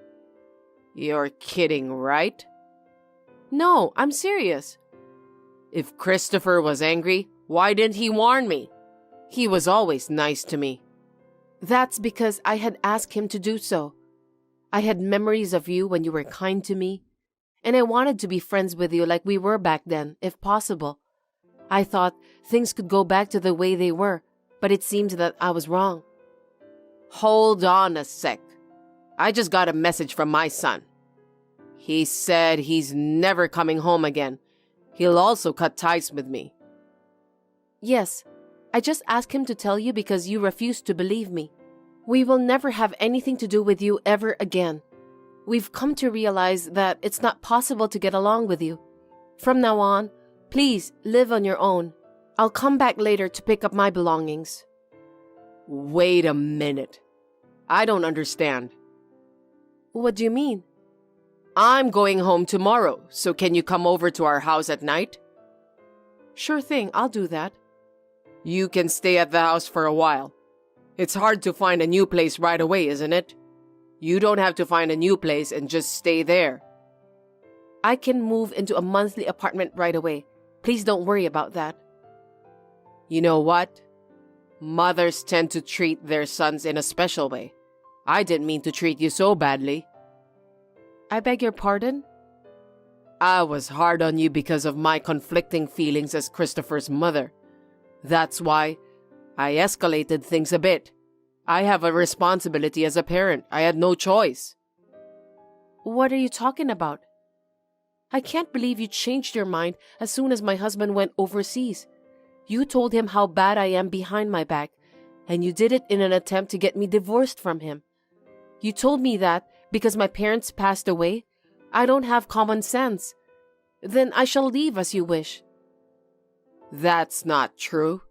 You're kidding, right? No, I'm serious. If Christopher was angry, why didn't he warn me? He was always nice to me. That's because I had asked him to do so. I had memories of you when you were kind to me, and I wanted to be friends with you like we were back then, if possible. I thought things could go back to the way they were, but it seems that I was wrong. Hold on a sec. I just got a message from my son. He said he's never coming home again. He'll also cut ties with me. Yes, I just asked him to tell you because you refused to believe me. We will never have anything to do with you ever again. We've come to realize that it's not possible to get along with you. From now on, please live on your own. I'll come back later to pick up my belongings. Wait a minute. I don't understand. What do you mean? I'm going home tomorrow, so can you come over to our house at night? Sure thing, I'll do that. You can stay at the house for a while. It's hard to find a new place right away, isn't it? You don't have to find a new place and just stay there. I can move into a monthly apartment right away. Please don't worry about that. You know what? Mothers tend to treat their sons in a special way. I didn't mean to treat you so badly. I beg your pardon? I was hard on you because of my conflicting feelings as Christopher's mother. That's why I escalated things a bit. I have a responsibility as a parent. I had no choice. What are you talking about? I can't believe you changed your mind as soon as my husband went overseas. You told him how bad I am behind my back, and you did it in an attempt to get me divorced from him. You told me that because my parents passed away, I don't have common sense. Then I shall leave as you wish. That's not true.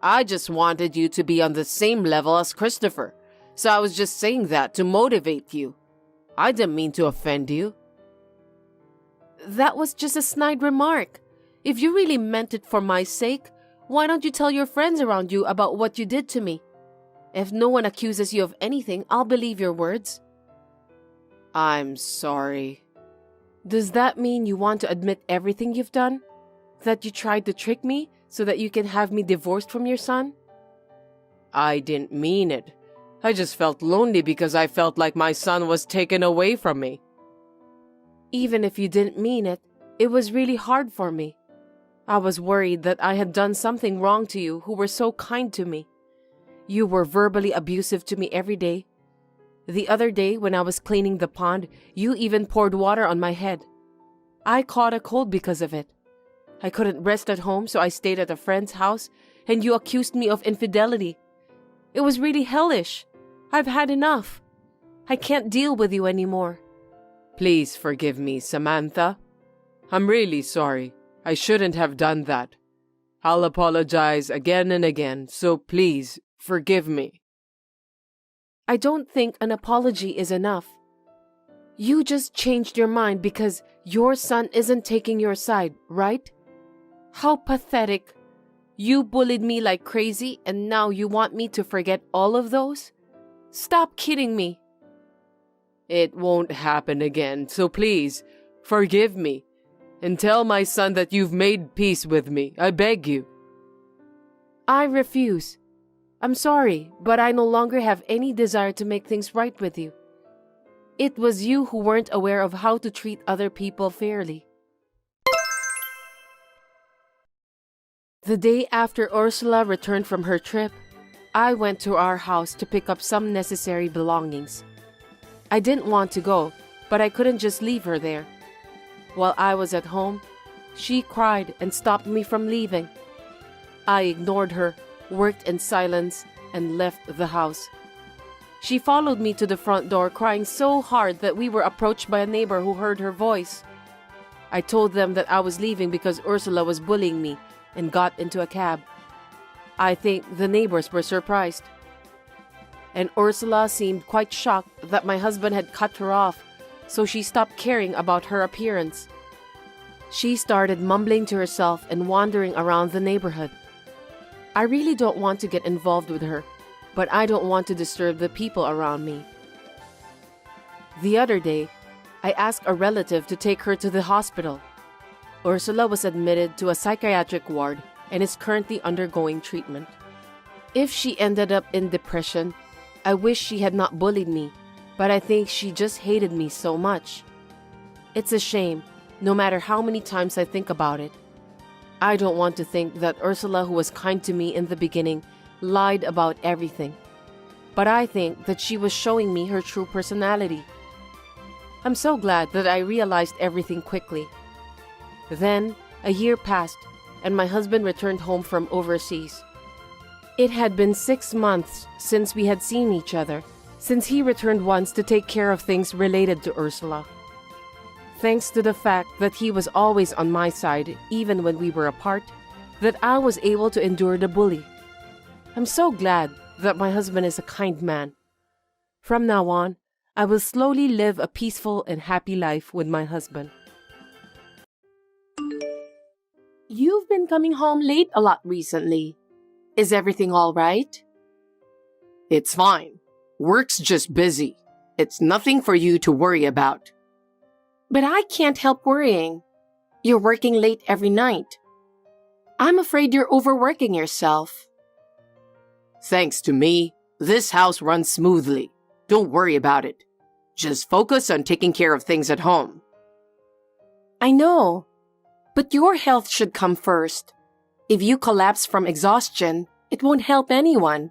I just wanted you to be on the same level as Christopher, so I was just saying that to motivate you. I didn't mean to offend you. That was just a snide remark. If you really meant it for my sake, why don't you tell your friends around you about what you did to me? If no one accuses you of anything, I'll believe your words. I'm sorry. Does that mean you want to admit everything you've done? That you tried to trick me so that you can have me divorced from your son? I didn't mean it. I just felt lonely because I felt like my son was taken away from me. Even if you didn't mean it, it was really hard for me. I was worried that I had done something wrong to you who were so kind to me. You were verbally abusive to me every day. The other day when I was cleaning the pond, you even poured water on my head. I caught a cold because of it. I couldn't rest at home, so I stayed at a friend's house, and you accused me of infidelity. It was really hellish. I've had enough. I can't deal with you anymore. Please forgive me, Samantha. I'm really sorry. I shouldn't have done that. I'll apologize again and again, so please forgive me. I don't think an apology is enough. You just changed your mind because your son isn't taking your side, right? How pathetic. You bullied me like crazy and now you want me to forget all of those? Stop kidding me. It won't happen again, so please forgive me and tell my son that you've made peace with me. I beg you. I refuse. I'm sorry, but I no longer have any desire to make things right with you. It was you who weren't aware of how to treat other people fairly. The day after Ursula returned from her trip, I went to our house to pick up some necessary belongings. I didn't want to go, but I couldn't just leave her there. While I was at home, she cried and stopped me from leaving. I ignored her, worked in silence, and left the house. She followed me to the front door, crying so hard that we were approached by a neighbor who heard her voice. I told them that I was leaving because Ursula was bullying me and got into a cab. I think the neighbors were surprised. And Ursula seemed quite shocked that my husband had cut her off, so she stopped caring about her appearance. She started mumbling to herself and wandering around the neighborhood. I really don't want to get involved with her, but I don't want to disturb the people around me. The other day, I asked a relative to take her to the hospital. Ursula was admitted to a psychiatric ward and is currently undergoing treatment. If she ended up in depression, I wish she had not bullied me, but I think she just hated me so much. It's a shame, no matter how many times I think about it. I don't want to think that Ursula, who was kind to me in the beginning, lied about everything. But I think that she was showing me her true personality. I'm so glad that I realized everything quickly. Then, a year passed, and my husband returned home from overseas. It had been 6 months since we had seen each other, since he returned once to take care of things related to Ursula. Thanks to the fact that he was always on my side, even when we were apart, that I was able to endure the bully. I'm so glad that my husband is a kind man. From now on, I will slowly live a peaceful and happy life with my husband. You've been coming home late a lot recently. Is everything all right? It's fine. Work's just busy. It's nothing for you to worry about. But I can't help worrying. You're working late every night. I'm afraid you're overworking yourself. Thanks to me, this house runs smoothly. Don't worry about it. Just focus on taking care of things at home. I know, but your health should come first. If you collapse from exhaustion, it won't help anyone.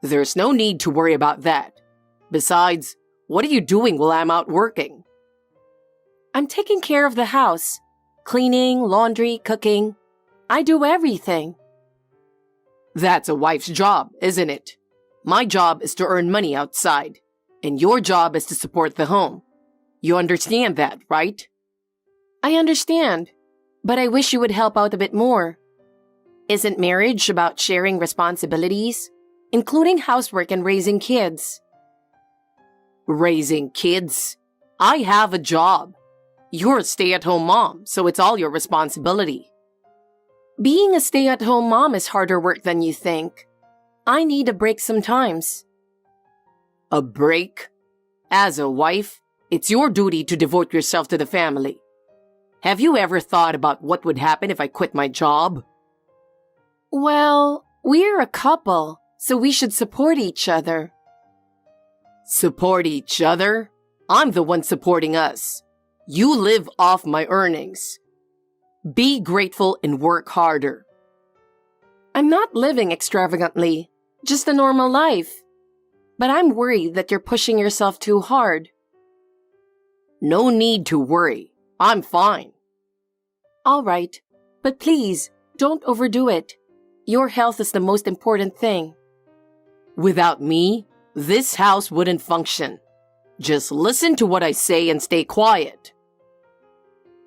There's no need to worry about that. Besides, what are you doing while I'm out working? I'm taking care of the house. Cleaning, laundry, cooking. I do everything. That's a wife's job, isn't it? My job is to earn money outside, and your job is to support the home. You understand that, right? I understand, but I wish you would help out a bit more. Isn't marriage about sharing responsibilities, including housework and raising kids? Raising kids? I have a job. You're a stay-at-home mom, so it's all your responsibility. Being a stay-at-home mom is harder work than you think. I need a break sometimes. A break? As a wife, it's your duty to devote yourself to the family. Have you ever thought about what would happen if I quit my job? Well, We're a couple, so we should support each other. Support each other? I'm the one supporting us. You live off my earnings. Be grateful and work harder. I'm not living extravagantly, just a normal life. But I'm worried that you're pushing yourself too hard. No need to worry. I'm fine. All right, but please, don't overdo it. Your health is the most important thing. Without me, this house wouldn't function. Just listen to what I say and stay quiet.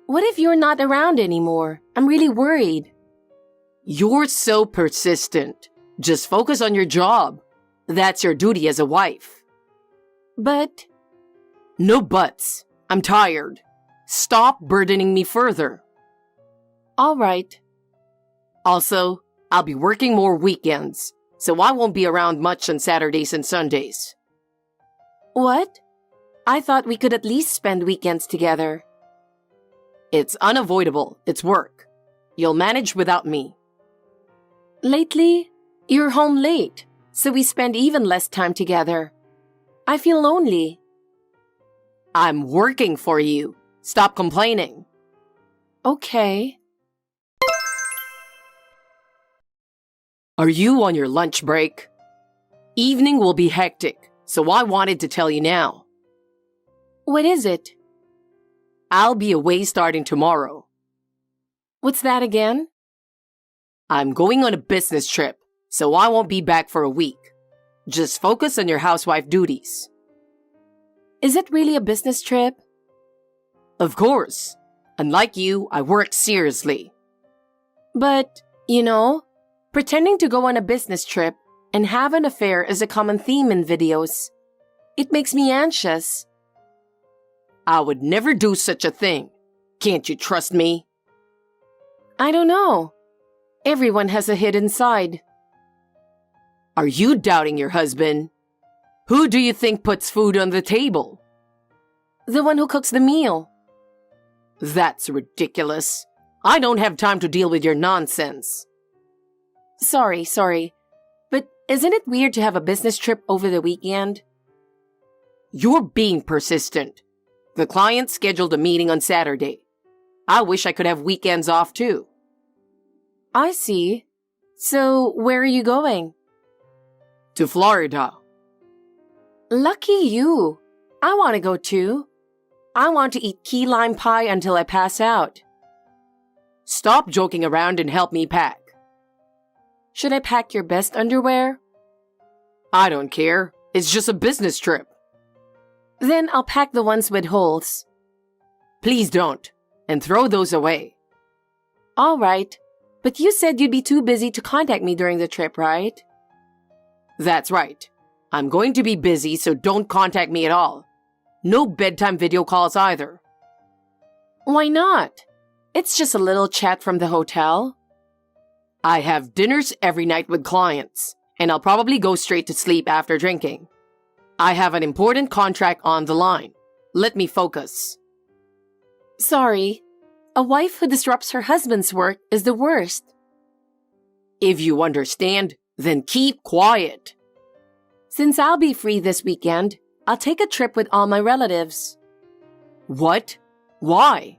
What if you're not around anymore? I'm really worried. You're so persistent. Just focus on your job. That's your duty as a wife. But... No buts. I'm tired. Stop burdening me further. All right. Also, I'll be working more weekends, so I won't be around much on Saturdays and Sundays. What? I thought we could at least spend weekends together. It's unavoidable. It's work. You'll manage without me. Lately, you're home late, so we spend even less time together. I feel lonely. I'm working for you. Stop complaining. Okay. Are you on your lunch break? Evening will be hectic, so I wanted to tell you now. What is it? I'll be away starting tomorrow. What's that again? I'm going on a business trip, so I won't be back for a week. Just focus on your housewife duties. Is it really a business trip? Of course. Unlike you, I work seriously. But, pretending to go on a business trip and have an affair is a common theme in videos. It makes me anxious. I would never do such a thing. Can't you trust me? I don't know. Everyone has a hidden side. Are you doubting your husband? Who do you think puts food on the table? The one who cooks the meal. That's ridiculous. I don't have time to deal with your nonsense. Sorry. But isn't it weird to have a business trip over the weekend? You're being persistent. The client scheduled a meeting on Saturday. I wish I could have weekends off too. I see. So, where are you going? To Florida. Lucky you. I want to go too. I want to eat key lime pie until I pass out. Stop joking around and help me pack. Should I pack your best underwear? I don't care. It's just a business trip. Then I'll pack the ones with holes. Please don't. And throw those away. All right. But you said you'd be too busy to contact me during the trip, right? That's right. I'm going to be busy, so don't contact me at all. No bedtime video calls either. Why not? It's just a little chat from the hotel. I have dinners every night with clients, and I'll probably go straight to sleep after drinking. I have an important contract on the line. Let me focus. Sorry. A wife who disrupts her husband's work is the worst. If you understand, then keep quiet. Since I'll be free this weekend, I'll take a trip with all my relatives. What? Why?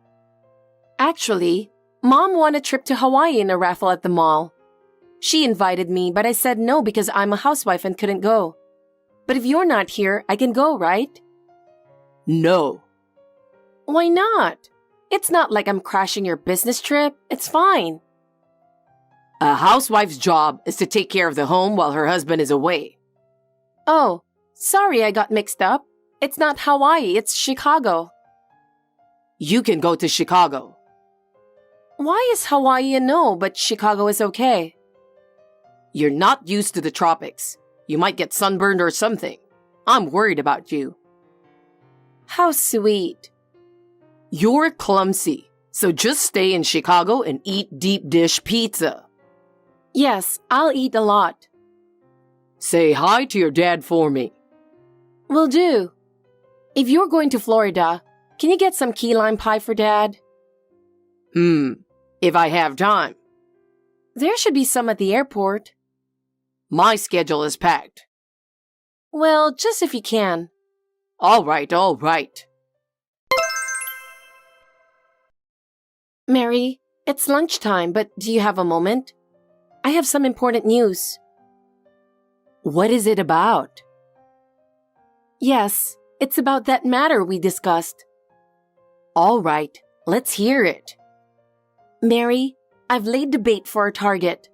Actually, Mom won a trip to Hawaii in a raffle at the mall. She invited me, but I said no because I'm a housewife and couldn't go. But if you're not here, I can go, right? No. Why not? It's not like I'm crashing your business trip. It's fine. A housewife's job is to take care of the home while her husband is away. Oh, sorry I got mixed up. It's not Hawaii, it's Chicago. You can go to Chicago. Why is Hawaii a no, but Chicago is okay? You're not used to the tropics. You might get sunburned or something. I'm worried about you. How sweet. You're clumsy, so just stay in Chicago and eat deep dish pizza. Yes, I'll eat a lot. Say hi to your dad for me. Will do. If you're going to Florida, can you get some key lime pie for Dad? If I have time. There should be some at the airport. My schedule is packed. Well, just if you can. All right, all right. Mary, it's lunchtime, but do you have a moment? I have some important news. What is it about? Yes, it's about that matter we discussed. All right, let's hear it. Mary, I've laid the bait for our target.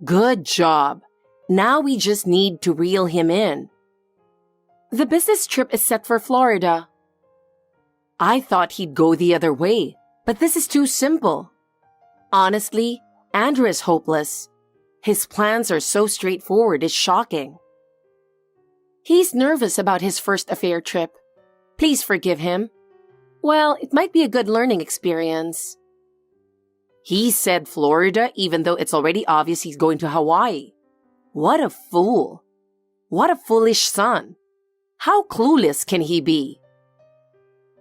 Good job. Now we just need to reel him in. The business trip is set for Florida. I thought he'd go the other way, but this is too simple. Honestly, Andrew is hopeless. His plans are so straightforward, it's shocking. He's nervous about his first affair trip. Please forgive him. Well, it might be a good learning experience. He said Florida even though it's already obvious he's going to Hawaii. What a fool. What a foolish son. How clueless can he be?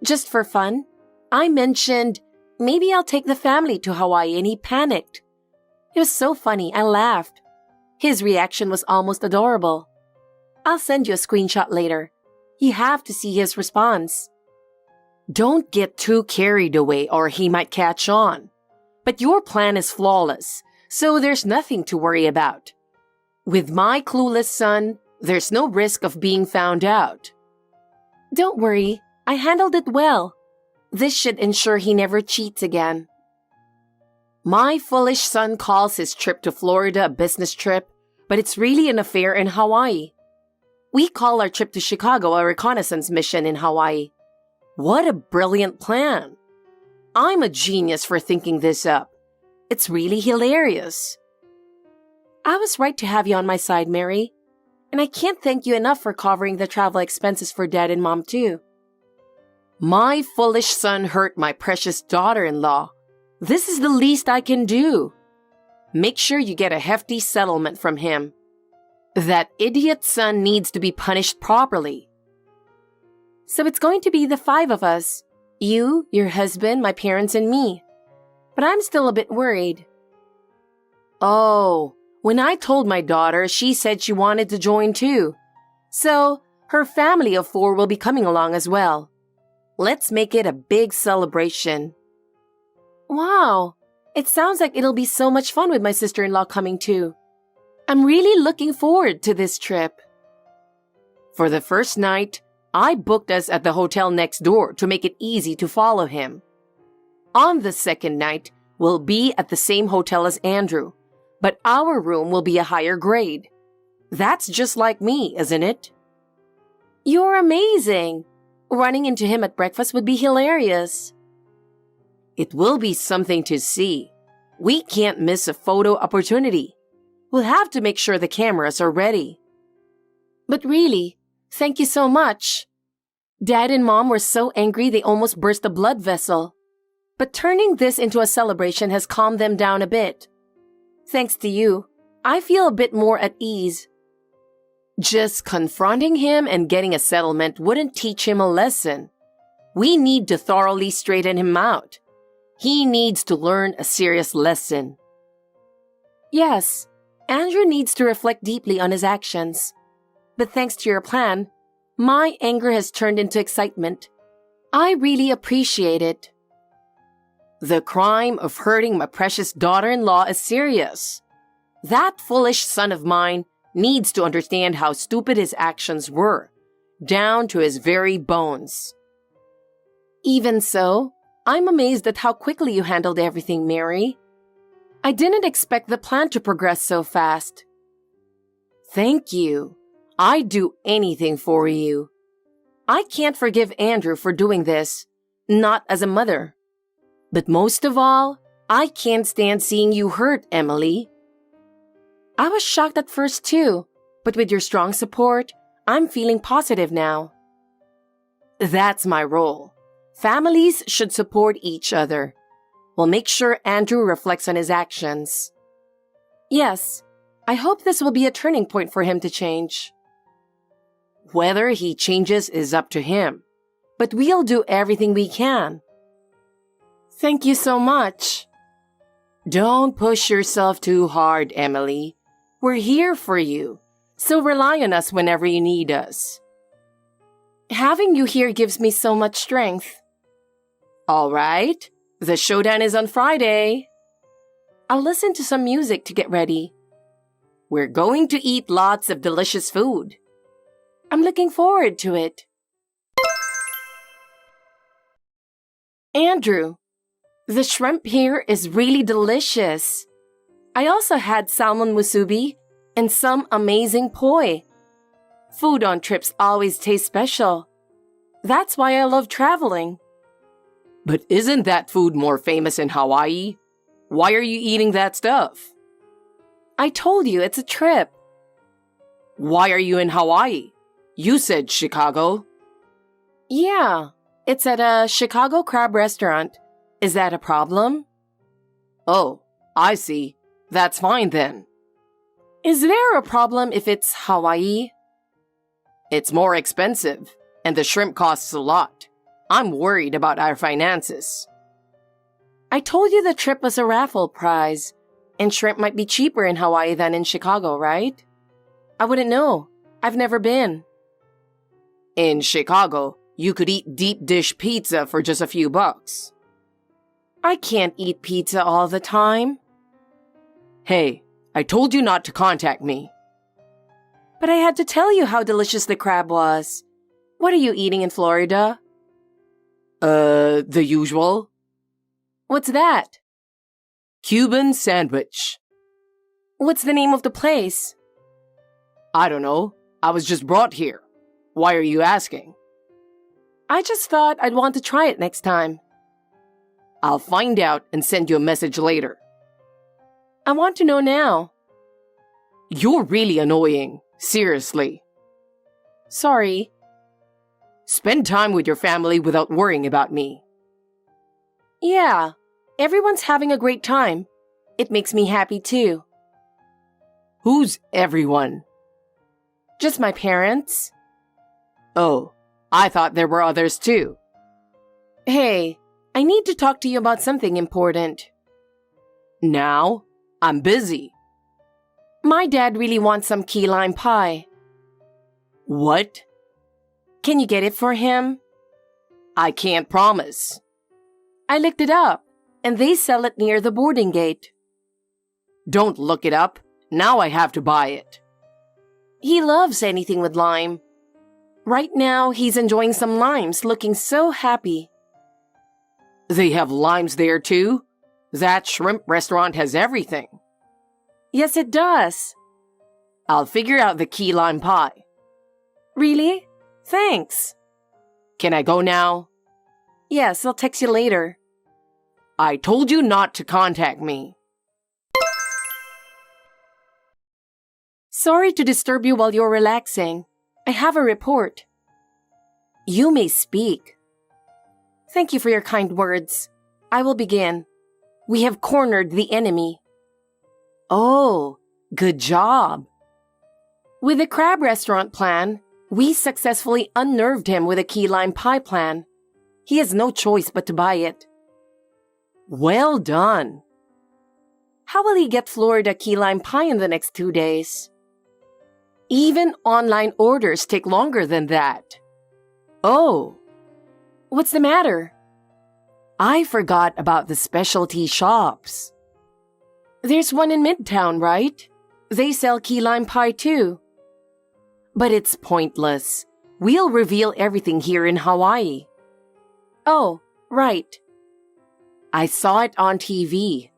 Just for fun, I mentioned, maybe I'll take the family to Hawaii, and he panicked. It was so funny, I laughed. His reaction was almost adorable. I'll send you a screenshot later. You have to see his response. Don't get too carried away or he might catch on. But your plan is flawless, so there's nothing to worry about. With my clueless son, there's no risk of being found out. Don't worry, I handled it well. This should ensure he never cheats again. My foolish son calls his trip to Florida a business trip, but it's really an affair in Hawaii. We call our trip to Chicago a reconnaissance mission in Hawaii. What a brilliant plan. I'm a genius for thinking this up. It's really hilarious. I was right to have you on my side, Mary. And I can't thank you enough for covering the travel expenses for Dad and Mom, too. My foolish son hurt my precious daughter-in-law. This is the least I can do. Make sure you get a hefty settlement from him. That idiot son needs to be punished properly. So it's going to be the 5 of us. You, your husband, my parents, and me. But I'm still a bit worried. Oh, when I told my daughter, she said she wanted to join too. So, her family of 4 will be coming along as well. Let's make it a big celebration. Wow, it sounds like it'll be so much fun with my sister-in-law coming too. I'm really looking forward to this trip. For the first night, I booked us at the hotel next door to make it easy to follow him. On the second night, we'll be at the same hotel as Andrew, but our room will be a higher grade. That's just like me, isn't it? You're amazing. Running into him at breakfast would be hilarious. It will be something to see. We can't miss a photo opportunity. We'll have to make sure the cameras are ready. But really, thank you so much. Dad and Mom were so angry they almost burst a blood vessel. But turning this into a celebration has calmed them down a bit. Thanks to you, I feel a bit more at ease. Just confronting him and getting a settlement wouldn't teach him a lesson. We need to thoroughly straighten him out. He needs to learn a serious lesson. Yes, Andrew needs to reflect deeply on his actions. But thanks to your plan, my anger has turned into excitement. I really appreciate it. The crime of hurting my precious daughter-in-law is serious. That foolish son of mine needs to understand how stupid his actions were, down to his very bones. Even so, I'm amazed at how quickly you handled everything, Mary. I didn't expect the plan to progress so fast. Thank you. I'd do anything for you. I can't forgive Andrew for doing this, not as a mother. But most of all, I can't stand seeing you hurt, Emily. I was shocked at first too, but with your strong support, I'm feeling positive now. That's my role. Families should support each other. We'll make sure Andrew reflects on his actions. Yes, I hope this will be a turning point for him to change. Whether he changes is up to him, but we'll do everything we can. Thank you so much. Don't push yourself too hard, Emily. We're here for you, so rely on us whenever you need us. Having you here gives me so much strength. All right, the showdown is on Friday. I'll listen to some music to get ready. We're going to eat lots of delicious food. I'm looking forward to it. Andrew, the shrimp here is really delicious. I also had salmon musubi and some amazing poi. Food on trips always tastes special. That's why I love traveling. But isn't that food more famous in Hawaii? Why are you eating that stuff? I told you it's a trip. Why are you in Hawaii? You said Chicago. Yeah, it's at a Chicago crab restaurant. Is that a problem? Oh, I see. That's fine then. Is there a problem if it's Hawaii? It's more expensive, and the shrimp costs a lot. I'm worried about our finances. I told you the trip was a raffle prize, and shrimp might be cheaper in Hawaii than in Chicago, right? I wouldn't know. I've never been. In Chicago, you could eat deep dish pizza for just a few bucks. I can't eat pizza all the time. Hey, I told you not to contact me. But I had to tell you how delicious the crab was. What are you eating in Florida? The usual. What's that? Cuban sandwich. What's the name of the place? I don't know. I was just brought here. Why are you asking? I just thought I'd want to try it next time. I'll find out and send you a message later. I want to know now. You're really annoying. Seriously. Sorry. Spend time with your family without worrying about me. Yeah, everyone's having a great time. It makes me happy too. Who's everyone? Just my parents. Oh, I thought there were others too. Hey, I need to talk to you about something important. Now? I'm busy. My dad really wants some key lime pie. What? Can you get it for him? I can't promise. I looked it up, and they sell it near the boarding gate. Don't look it up. Now I have to buy it. He loves anything with lime. Right now, he's enjoying some limes, looking so happy. They have limes there too? That shrimp restaurant has everything. Yes, it does. I'll figure out the key lime pie. Really? Thanks. Can I go now? Yes, I'll text you later. I told you not to contact me. Sorry to disturb you while you're relaxing. I have a report. You may speak. Thank you for your kind words. I will begin. We have cornered the enemy. Oh, good job. With the crab restaurant plan, we successfully unnerved him with a key lime pie plan. He has no choice but to buy it. Well done. How will he get Florida key lime pie in the next 2 days? Even online orders take longer than that. Oh. What's the matter? I forgot about the specialty shops. There's one in Midtown, right? They sell key lime pie too. But it's pointless. We'll reveal everything here in Hawaii. Oh, right. I saw it on TV.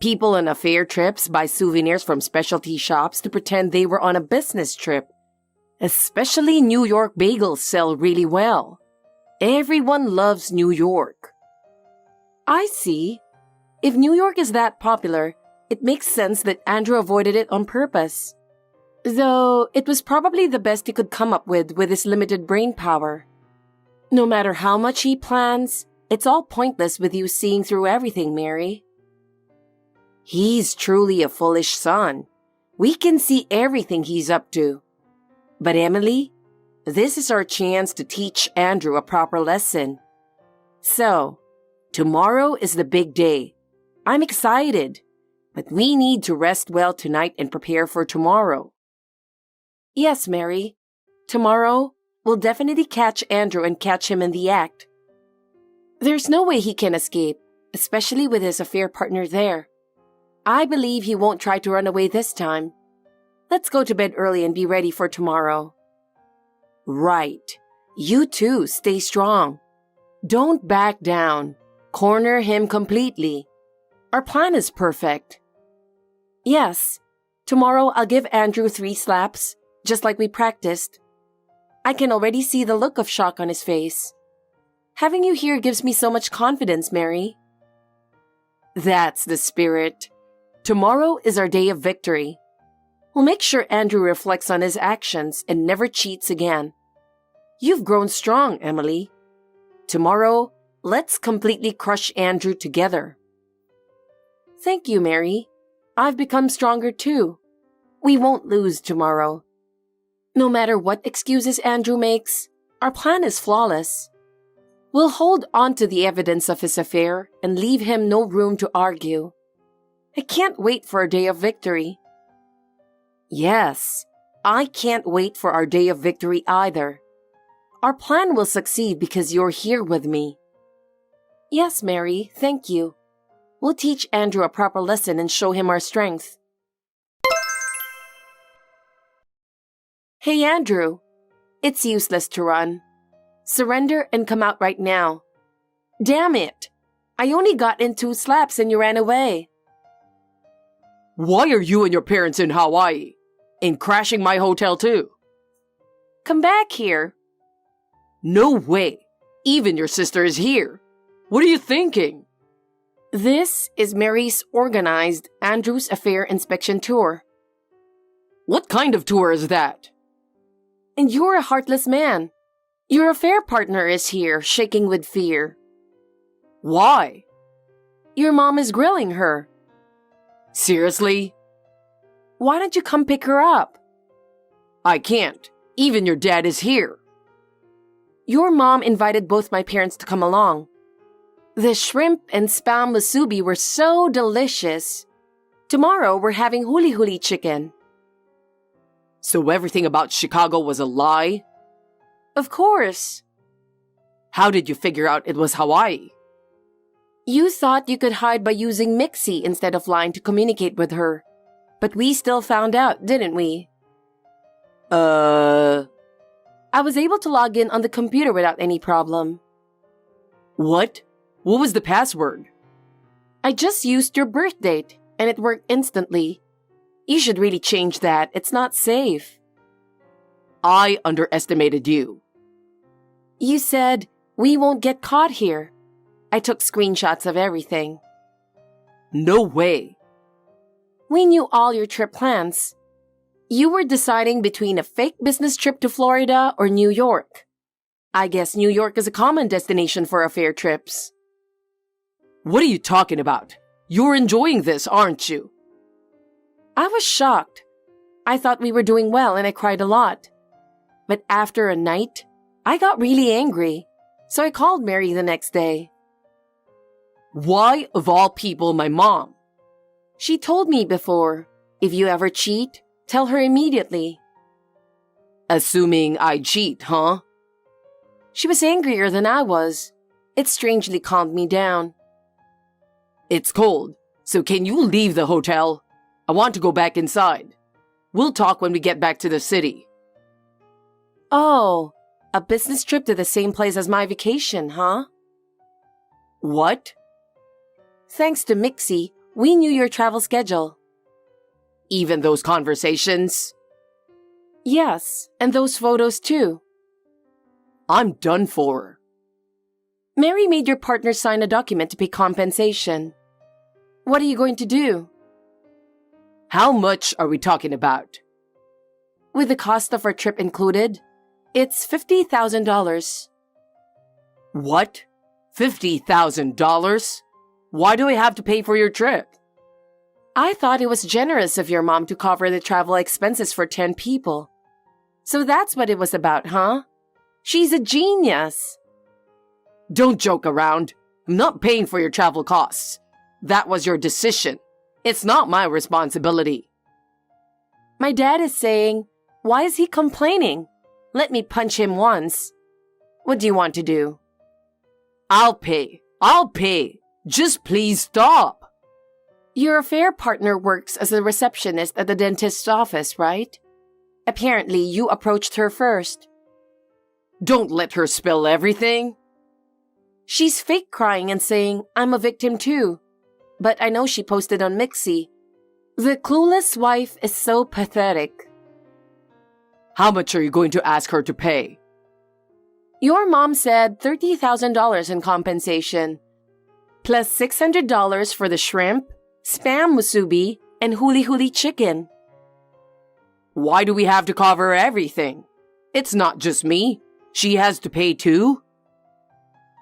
People on affair trips buy souvenirs from specialty shops to pretend they were on a business trip. Especially New York bagels sell really well. Everyone loves New York. I see. If New York is that popular, it makes sense that Andrew avoided it on purpose. Though it was probably the best he could come up with his limited brain power. No matter how much he plans, it's all pointless with you seeing through everything, Mary. He's truly a foolish son. We can see everything he's up to. But Emily, this is our chance to teach Andrew a proper lesson. So, tomorrow is the big day. I'm excited. But we need to rest well tonight and prepare for tomorrow. Yes, Mary. Tomorrow, we'll definitely catch Andrew and catch him in the act. There's no way he can escape, especially with his affair partner there. I believe he won't try to run away this time. Let's go to bed early and be ready for tomorrow. Right. You too, stay strong. Don't back down. Corner him completely. Our plan is perfect. Yes. Tomorrow I'll give Andrew 3 slaps, just like we practiced. I can already see the look of shock on his face. Having you here gives me so much confidence, Mary. That's the spirit. Tomorrow is our day of victory. We'll make sure Andrew reflects on his actions and never cheats again. You've grown strong, Emily. Tomorrow, let's completely crush Andrew together. Thank you, Mary. I've become stronger too. We won't lose tomorrow. No matter what excuses Andrew makes, our plan is flawless. We'll hold on to the evidence of his affair and leave him no room to argue. I can't wait for our day of victory. Yes, I can't wait for our day of victory either. Our plan will succeed because you're here with me. Yes, Mary, thank you. We'll teach Andrew a proper lesson and show him our strength. Hey, Andrew. It's useless to run. Surrender and come out right now. Damn it! I only got in 2 slaps and you ran away. Why are you and your parents in Hawaii? And crashing my hotel too? Come back here. No way. Even your sister is here. What are you thinking? This is Mary's organized Andrew's Affair Inspection Tour. What kind of tour is that? And you're a heartless man. Your affair partner is here, shaking with fear. Why? Your mom is grilling her. Seriously? Why don't you come pick her up? I can't. Even your dad is here. Your mom invited both my parents to come along. The shrimp and spam musubi were so delicious. Tomorrow we're having huli-huli chicken. So everything about Chicago was a lie? Of course. How did you figure out it was Hawaii? You thought you could hide by using Mixi instead of lying to communicate with her. But we still found out, didn't we? I was able to log in on the computer without any problem. What? What was the password? I just used your birth date, and it worked instantly. You should really change that. It's not safe. I underestimated you. You said, we won't get caught here. I took screenshots of everything. No way. We knew all your trip plans. You were deciding between a fake business trip to Florida or New York. I guess New York is a common destination for affair trips. What are you talking about? You're enjoying this, aren't you? I was shocked. I thought we were doing well and I cried a lot. But after a night, I got really angry. So I called Mary the next day. Why, of all people, my mom? She told me before, if you ever cheat, tell her immediately. Assuming I cheat, huh? She was angrier than I was. It strangely calmed me down. It's cold, so can you leave the hotel? I want to go back inside. We'll talk when we get back to the city. Oh, a business trip to the same place as my vacation, huh? What? Thanks to Mixi, we knew your travel schedule. Even those conversations? Yes, and those photos too. I'm done for. Mary made your partner sign a document to pay compensation. What are you going to do? How much are we talking about? With the cost of our trip included, it's $50,000. What? $50,000? Why do I have to pay for your trip? I thought it was generous of your mom to cover the travel expenses for 10 people. So that's what it was about, huh? She's a genius. Don't joke around. I'm not paying for your travel costs. That was your decision. It's not my responsibility. My dad is saying, why is he complaining? Let me punch him once. What do you want to do? I'll pay. Just please stop. Your affair partner works as a receptionist at the dentist's office, right? Apparently, you approached her first. Don't let her spill everything. She's fake crying and saying, I'm a victim too. But I know she posted on Mixi. The clueless wife is so pathetic. How much are you going to ask her to pay? Your mom said $30,000 in compensation, plus $600 for the shrimp, spam musubi, and huli-huli chicken. Why do we have to cover everything? It's not just me. She has to pay too.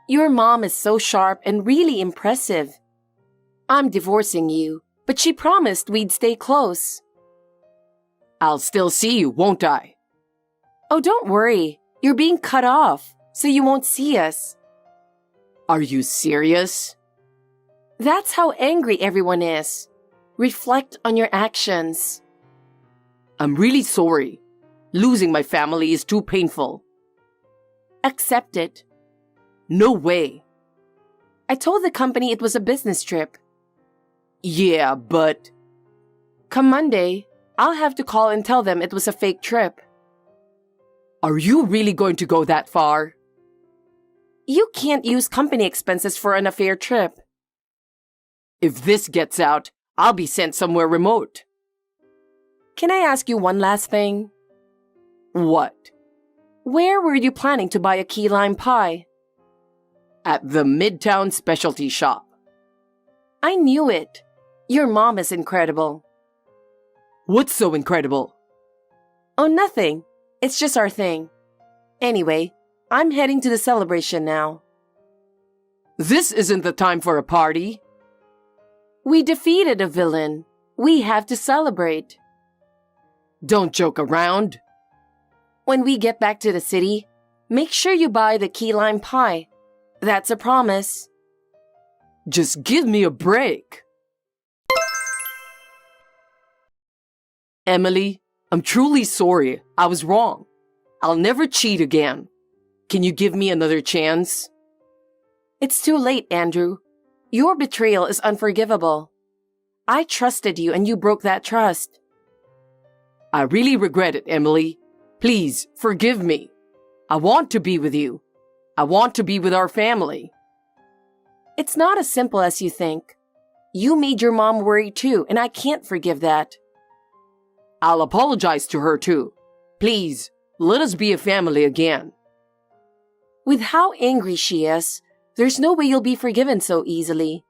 Your mom is so sharp and really impressive. I'm divorcing you, but she promised we'd stay close. I'll still see you, won't I? Oh, don't worry. You're being cut off, so you won't see us. Are you serious? That's how angry everyone is. Reflect on your actions. I'm really sorry. Losing my family is too painful. Accept it. No way. I told the company it was a business trip. Yeah, but... Come Monday, I'll have to call and tell them it was a fake trip. Are you really going to go that far? You can't use company expenses for an affair trip. If this gets out, I'll be sent somewhere remote. Can I ask you one last thing? What? Where were you planning to buy a key lime pie? At the Midtown Specialty Shop. I knew it. Your mom is incredible. What's so incredible? Oh, nothing. It's just our thing. Anyway, I'm heading to the celebration now. This isn't the time for a party. We defeated a villain. We have to celebrate. Don't joke around. When we get back to the city, make sure you buy the key lime pie. That's a promise. Just give me a break. Emily, I'm truly sorry. I was wrong. I'll never cheat again. Can you give me another chance? It's too late, Andrew. Your betrayal is unforgivable. I trusted you and you broke that trust. I really regret it, Emily. Please, forgive me. I want to be with you. I want to be with our family. It's not as simple as you think. You made your mom worry too, and I can't forgive that. I'll apologize to her too. Please, let us be a family again. With how angry she is, there's no way you'll be forgiven so easily.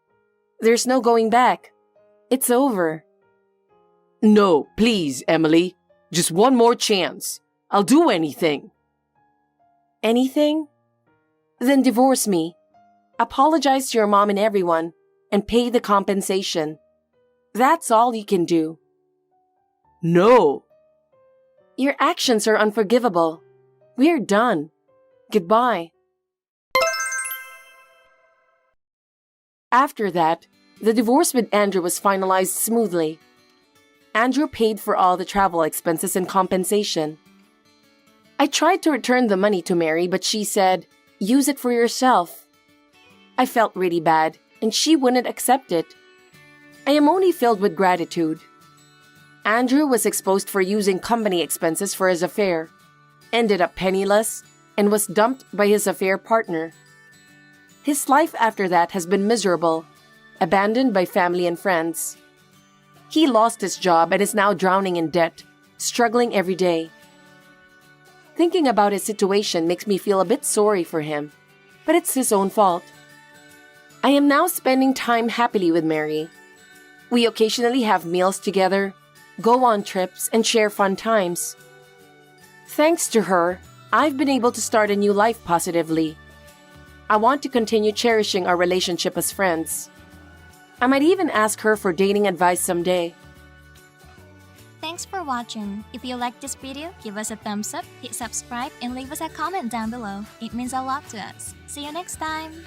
There's no going back. It's over. No, please, Emily. Just one more chance. I'll do anything. Anything? Then divorce me. Apologize to your mom and everyone, and pay the compensation. That's all you can do. No. Your actions are unforgivable. We're done. Goodbye. After that, the divorce with Andrew was finalized smoothly. Andrew paid for all the travel expenses and compensation. I tried to return the money to Mary, but she said, use it for yourself. I felt really bad, and she wouldn't accept it. I am only filled with gratitude. Andrew was exposed for using company expenses for his affair, ended up penniless, and was dumped by his affair partner. His life after that has been miserable, abandoned by family and friends. He lost his job and is now drowning in debt, struggling every day. Thinking about his situation makes me feel a bit sorry for him, but it's his own fault. I am now spending time happily with Mary. We occasionally have meals together, go on trips, and share fun times. Thanks to her, I've been able to start a new life positively. I want to continue cherishing our relationship as friends. I might even ask her for dating advice someday. Thanks for watching. If you like this video, give us a thumbs up, hit subscribe, and leave us a comment down below. It means a lot to us. See you next time!